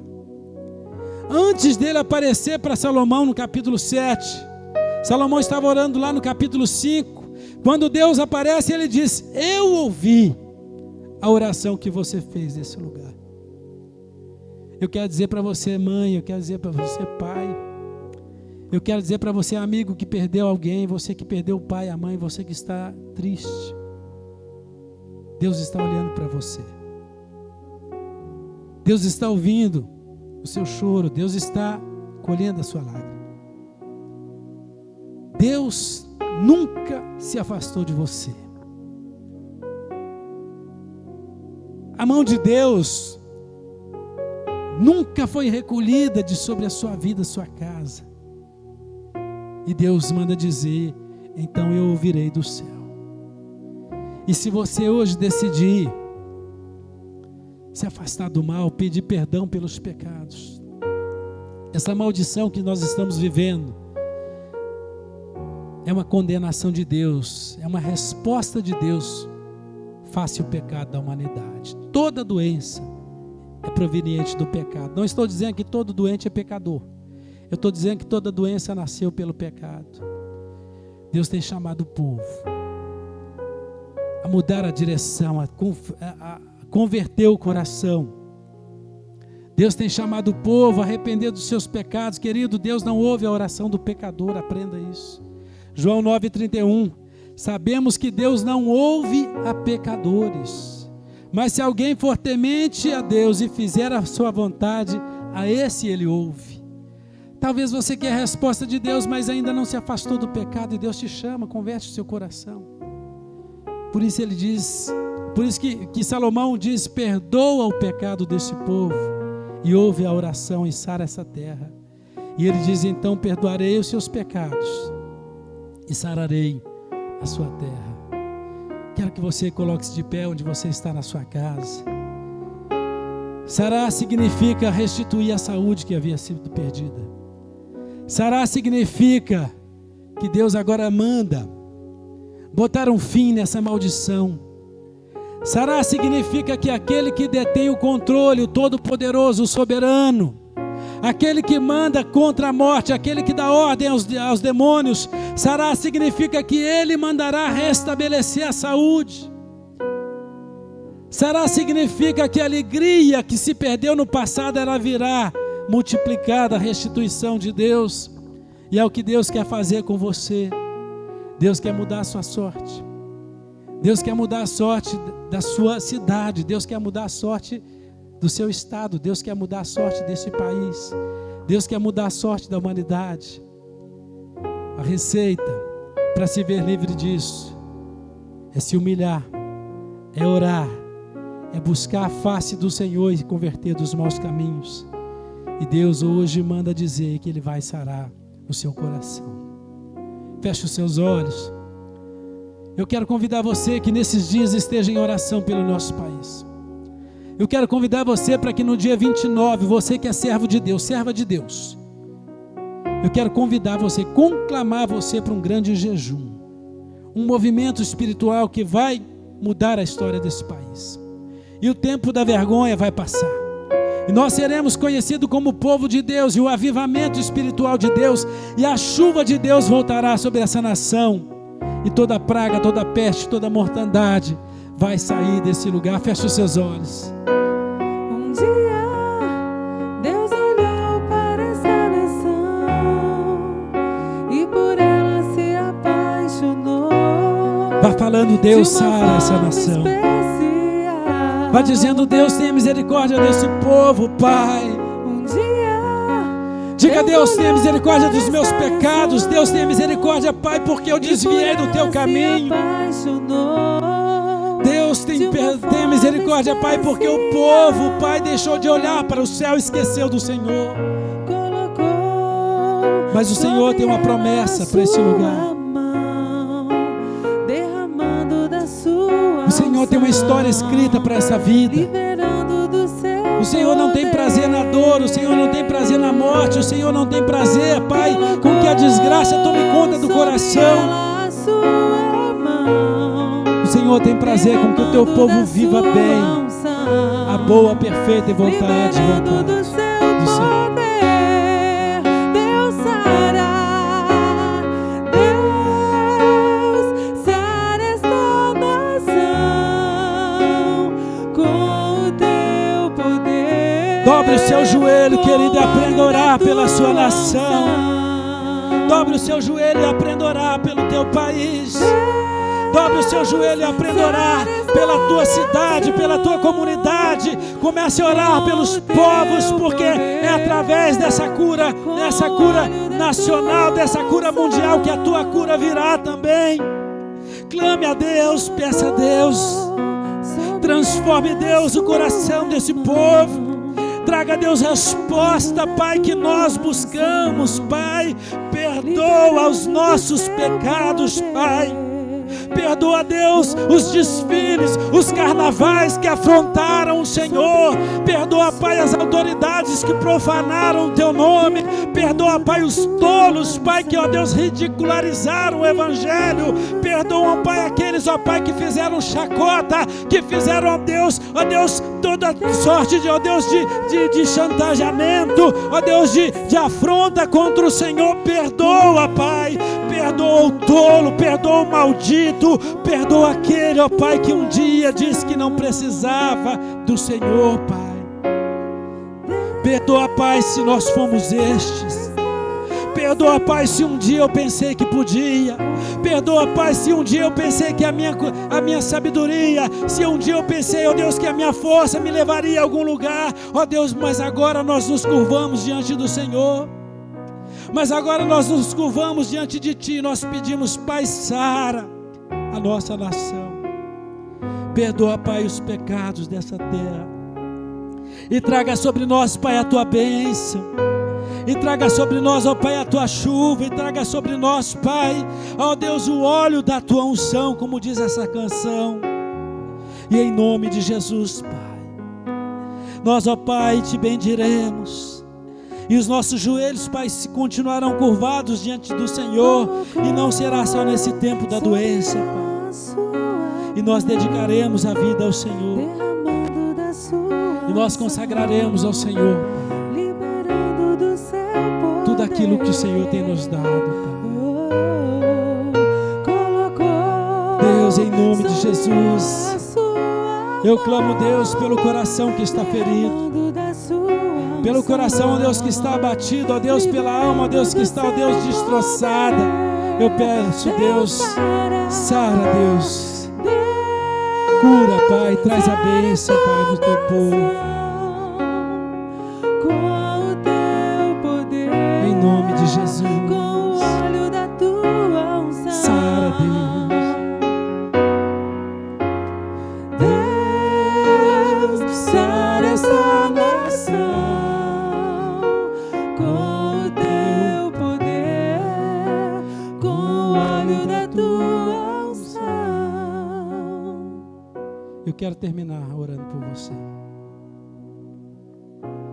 Antes dele aparecer para Salomão no capítulo 7, Salomão estava orando lá no capítulo 5. Quando Deus aparece, ele diz: eu ouvi a oração que você fez nesse lugar. Eu quero dizer para você, mãe, eu quero dizer para você, pai, eu quero dizer para você, amigo que perdeu alguém, você que perdeu o pai, a mãe, você que está triste, Deus está olhando para você. Deus está ouvindo o seu choro, Deus está colhendo a sua lágrima. Deus nunca se afastou de você. A mão de Deus nunca foi recolhida de sobre a sua vida, a sua casa. E Deus manda dizer: então eu ouvirei do céu. E se você hoje decidir se afastar do mal, pedir perdão pelos pecados, essa maldição que nós estamos vivendo é uma condenação de Deus, é uma resposta de Deus face ao pecado da humanidade. Toda doença é proveniente do pecado. Não estou dizendo que todo doente é pecador. Eu estou dizendo que toda doença nasceu pelo pecado. Deus tem chamado o povo a mudar a direção, a converter o coração. Deus tem chamado o povo a arrepender dos seus pecados. Querido, Deus não ouve a oração do pecador, aprenda isso. João 9,31, sabemos que Deus não ouve a pecadores, mas se alguém for temente a Deus e fizer a sua vontade, a esse Ele ouve. Talvez você quer a resposta de Deus, mas ainda não se afastou do pecado, e Deus te chama, converte o seu coração. Por isso Ele diz, por isso que Salomão diz, perdoa o pecado desse povo, e ouve a oração e sara essa terra. E Ele diz, então perdoarei os seus pecados, e sararei a sua terra. Quero que você coloque-se de pé onde você está na sua casa. Sarar significa restituir a saúde que havia sido perdida. Sarar significa que Deus agora manda botar um fim nessa maldição. Sarar significa que aquele que detém o controle, o todo-poderoso, o soberano, aquele que manda contra a morte, aquele que dá ordem aos demônios, sarar significa que Ele mandará restabelecer a saúde. Sarar significa que a alegria que se perdeu no passado, ela virá multiplicada, a restituição de Deus. E é o que Deus quer fazer com você. Deus quer mudar a sua sorte. Deus quer mudar a sorte da sua cidade. Deus quer mudar a sorte do seu estado. Deus quer mudar a sorte desse país. Deus quer mudar a sorte da humanidade. A receita para se ver livre disso é se humilhar, é orar, é buscar a face do Senhor e converter dos maus caminhos. E Deus hoje manda dizer que Ele vai sarar o seu coração. Feche os seus olhos. Eu quero convidar você que nesses dias esteja em oração pelo nosso país. Eu quero convidar você para que no dia 29, você que é servo de Deus, serva de Deus, eu quero convidar você, conclamar você para um grande jejum, um movimento espiritual que vai mudar a história desse país. E o tempo da vergonha vai passar. E nós seremos conhecidos como o povo de Deus, e o avivamento espiritual de Deus, e a chuva de Deus voltará sobre essa nação. E toda praga, toda peste, toda mortandade vai sair desse lugar. Feche os seus olhos. Um dia Deus olhou para essa nação e por ela se apaixonou. Vai falando, Deus sara essa nação. Vai dizendo, Deus tenha misericórdia desse povo, Pai. Um dia diga, Deus tenha misericórdia dos meus pecados. Deus tenha misericórdia, Pai, porque eu desviei do teu caminho. Deus tenha misericórdia, Pai, porque o povo, Pai, deixou de olhar para o céu e esqueceu do Senhor. Mas o Senhor tem uma promessa para esse lugar. O Senhor tem uma história escrita para essa vida. O Senhor não tem prazer na dor, o Senhor não tem prazer na morte, o Senhor não tem prazer, Pai, com que a desgraça tome conta do coração. O Senhor tem prazer com que o teu povo viva bem a boa, perfeita e vontade do Senhor. Dobre o seu joelho, querido, e aprenda a orar pela sua nação. Dobre o seu joelho e aprenda a orar pelo teu país. Dobre o seu joelho e aprenda a orar pela tua cidade, pela tua comunidade. Comece a orar pelos povos, porque é através dessa cura nacional, dessa cura mundial, que a tua cura virá também. Clame a Deus, peça a Deus. Transforme, Deus, o coração desse povo. Traga a Deus resposta, Pai, que nós buscamos, Pai. Perdoa os nossos pecados, Pai. Perdoa, Deus, os desfiles, os carnavais que afrontaram o Senhor. Perdoa, Pai, as autoridades que profanaram o Teu nome. Perdoa, Pai, os tolos, Pai, que, ó Deus, ridicularizaram o Evangelho. Perdoa, Pai, aqueles, ó Pai, que fizeram chacota, que fizeram, ó Deus, toda sorte de, ó Deus, de chantageamento, ó Deus, de afronta contra o Senhor. Perdoa, Pai. perdoa o tolo, perdoa o maldito, perdoa aquele, ó Pai, que um dia disse que não precisava do Senhor, Pai. Perdoa, Pai, se nós fomos estes. Perdoa, Pai, se um dia eu pensei que podia. Perdoa, Pai, se um dia eu pensei que a minha sabedoria, se um dia eu pensei, ó Deus, que a minha força me levaria a algum lugar, ó Deus, mas agora nós nos curvamos diante do Senhor. Mas agora nós nos curvamos diante de Ti, nós pedimos, Pai, sara a nossa nação. Perdoa, Pai, os pecados dessa terra. E traga sobre nós, Pai, a Tua bênção. E traga sobre nós, ó Pai, a Tua chuva. E traga sobre nós, Pai, ó Deus, o óleo da Tua unção, como diz essa canção. E em nome de Jesus, Pai, nós, ó Pai, Te bendiremos. E os nossos joelhos, Pai, se continuarão curvados diante do Senhor. E não será só nesse tempo da doença, Pai. E nós dedicaremos a vida ao Senhor. E nós consagraremos ao Senhor, Pai, tudo aquilo que o Senhor tem nos dado, Pai. Deus, em nome de Jesus, eu clamo, Deus, pelo coração que está ferido, pelo coração, ó Deus, que está abatido, ó Deus, pela alma, ó Deus, que está, ó Deus, destroçada. Eu peço, Deus, sara, Deus, cura, Pai, traz a bênção, Pai, do Teu povo. Em nome de Jesus, sara, Deus. Deus, sara essa nação com o Teu poder, com o óleo da Tua unção. Eu quero terminar orando por você.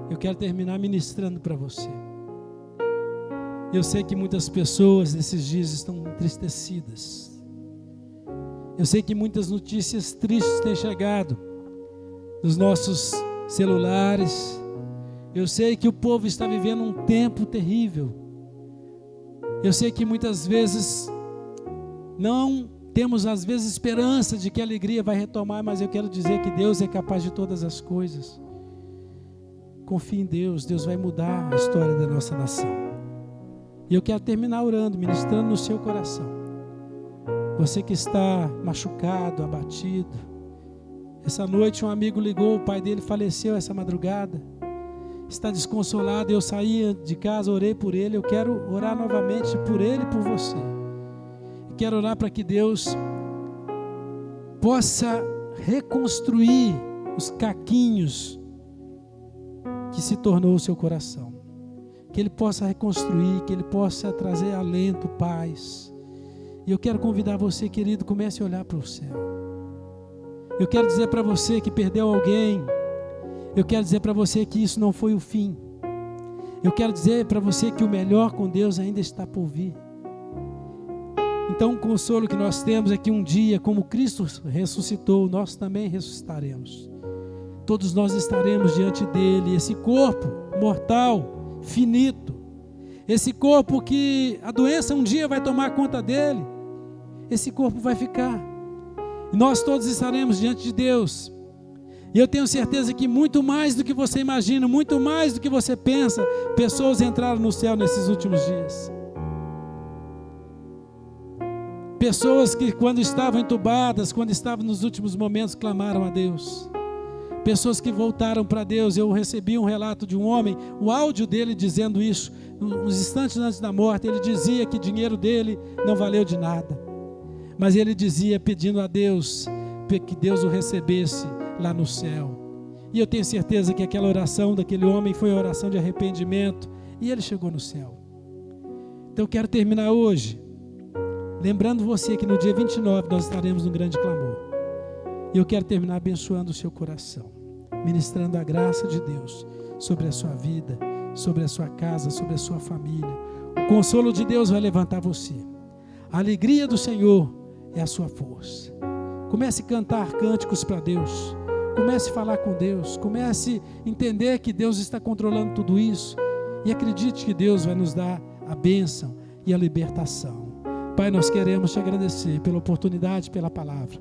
Eu quero terminar ministrando para você. Eu sei que muitas pessoas nesses dias estão entristecidas. Eu sei que muitas notícias tristes têm chegado nos nossos celulares. Eu sei que o povo está vivendo um tempo terrível. Eu sei que muitas vezes não temos às vezes esperança de que a alegria vai retomar, mas eu quero dizer que Deus é capaz de todas as coisas. Confie em Deus, Deus vai mudar a história da nossa nação. E eu quero terminar orando, ministrando no seu coração. Você que está machucado, abatido. Essa noite um amigo ligou, o pai dele faleceu essa madrugada. Está desconsolado, eu saí de casa, orei por ele. Eu quero orar novamente por ele e por você. Quero orar para que Deus possa reconstruir os caquinhos que se tornou o seu coração. Que Ele possa reconstruir, que Ele possa trazer alento, paz. E eu quero convidar você, querido, comece a olhar para o céu. Eu quero dizer para você que perdeu alguém. Eu quero dizer para você que isso não foi o fim. Eu quero dizer para você que o melhor com Deus ainda está por vir. Então o consolo que nós temos é que um dia, como Cristo ressuscitou, nós também ressuscitaremos. Todos nós estaremos diante dele. Esse corpo mortal, finito, esse corpo que a doença um dia vai tomar conta dele, esse corpo vai ficar. E nós todos estaremos diante de Deus. E eu tenho certeza que muito mais do que você imagina, muito mais do que você pensa, pessoas entraram no céu nesses últimos dias. Pessoas que quando estavam entubadas, quando estavam nos últimos momentos, clamaram a Deus. Pessoas que voltaram para Deus. Eu recebi um relato de um homem, o áudio dele dizendo isso, uns instantes antes da morte. Ele dizia que o dinheiro dele não valeu de nada, mas ele dizia, pedindo a Deus, que Deus o recebesse lá no céu. E eu tenho certeza que aquela oração daquele homem foi a oração de arrependimento, e ele chegou no céu. Então eu quero terminar hoje lembrando você que no dia 29 nós estaremos num grande clamor. E eu quero terminar abençoando o seu coração, ministrando a graça de Deus sobre a sua vida, sobre a sua casa, sobre a sua família. O consolo de Deus vai levantar você. A alegria do Senhor é a sua força. Comece a cantar cânticos para Deus. Comece a falar com Deus. Comece a entender que Deus está controlando tudo isso. E acredite que Deus vai nos dar a bênção e a libertação. Pai, nós queremos te agradecer pela oportunidade, pela palavra.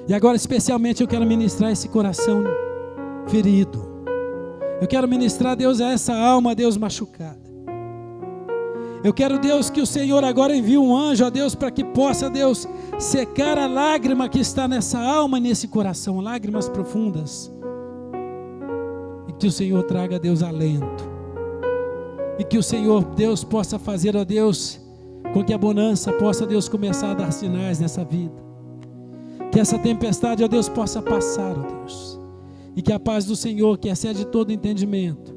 E agora, especialmente, eu quero ministrar esse coração ferido. Eu quero ministrar, Deus, a essa alma, Deus, machucada. Eu quero, Deus, que o Senhor agora envie um anjo, ó Deus, para que possa, Deus, secar a lágrima que está nessa alma, nesse coração, lágrimas profundas. E que o Senhor traga, Deus, alento. E que o Senhor, Deus, possa fazer, ó Deus, com que a bonança possa, Deus, começar a dar sinais nessa vida. Que essa tempestade, ó Deus, possa passar, ó Deus. E que a paz do Senhor, que excede todo entendimento,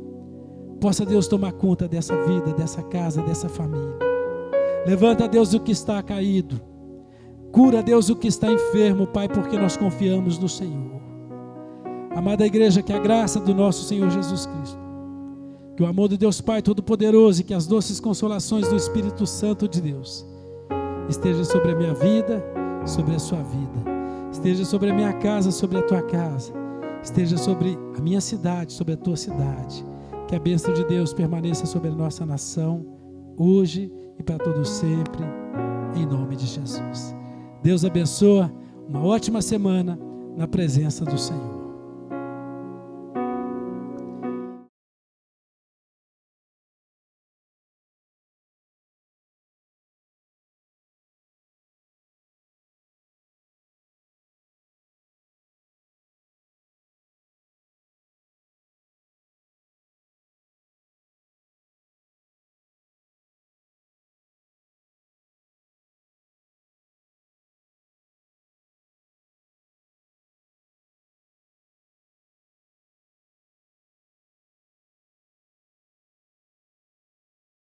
possa, Deus, tomar conta dessa vida, dessa casa, dessa família. Levanta, Deus, o que está caído. Cura, Deus, o que está enfermo, Pai, porque nós confiamos no Senhor. Amada igreja, que a graça do nosso Senhor Jesus Cristo, que o amor do Deus Pai Todo-Poderoso e que as doces consolações do Espírito Santo de Deus esteja sobre a minha vida, sobre a sua vida. Esteja sobre a minha casa, sobre a tua casa. Esteja sobre a minha cidade, sobre a tua cidade. Que a bênção de Deus permaneça sobre a nossa nação, hoje e para todo sempre, em nome de Jesus. Deus abençoa, uma ótima semana na presença do Senhor.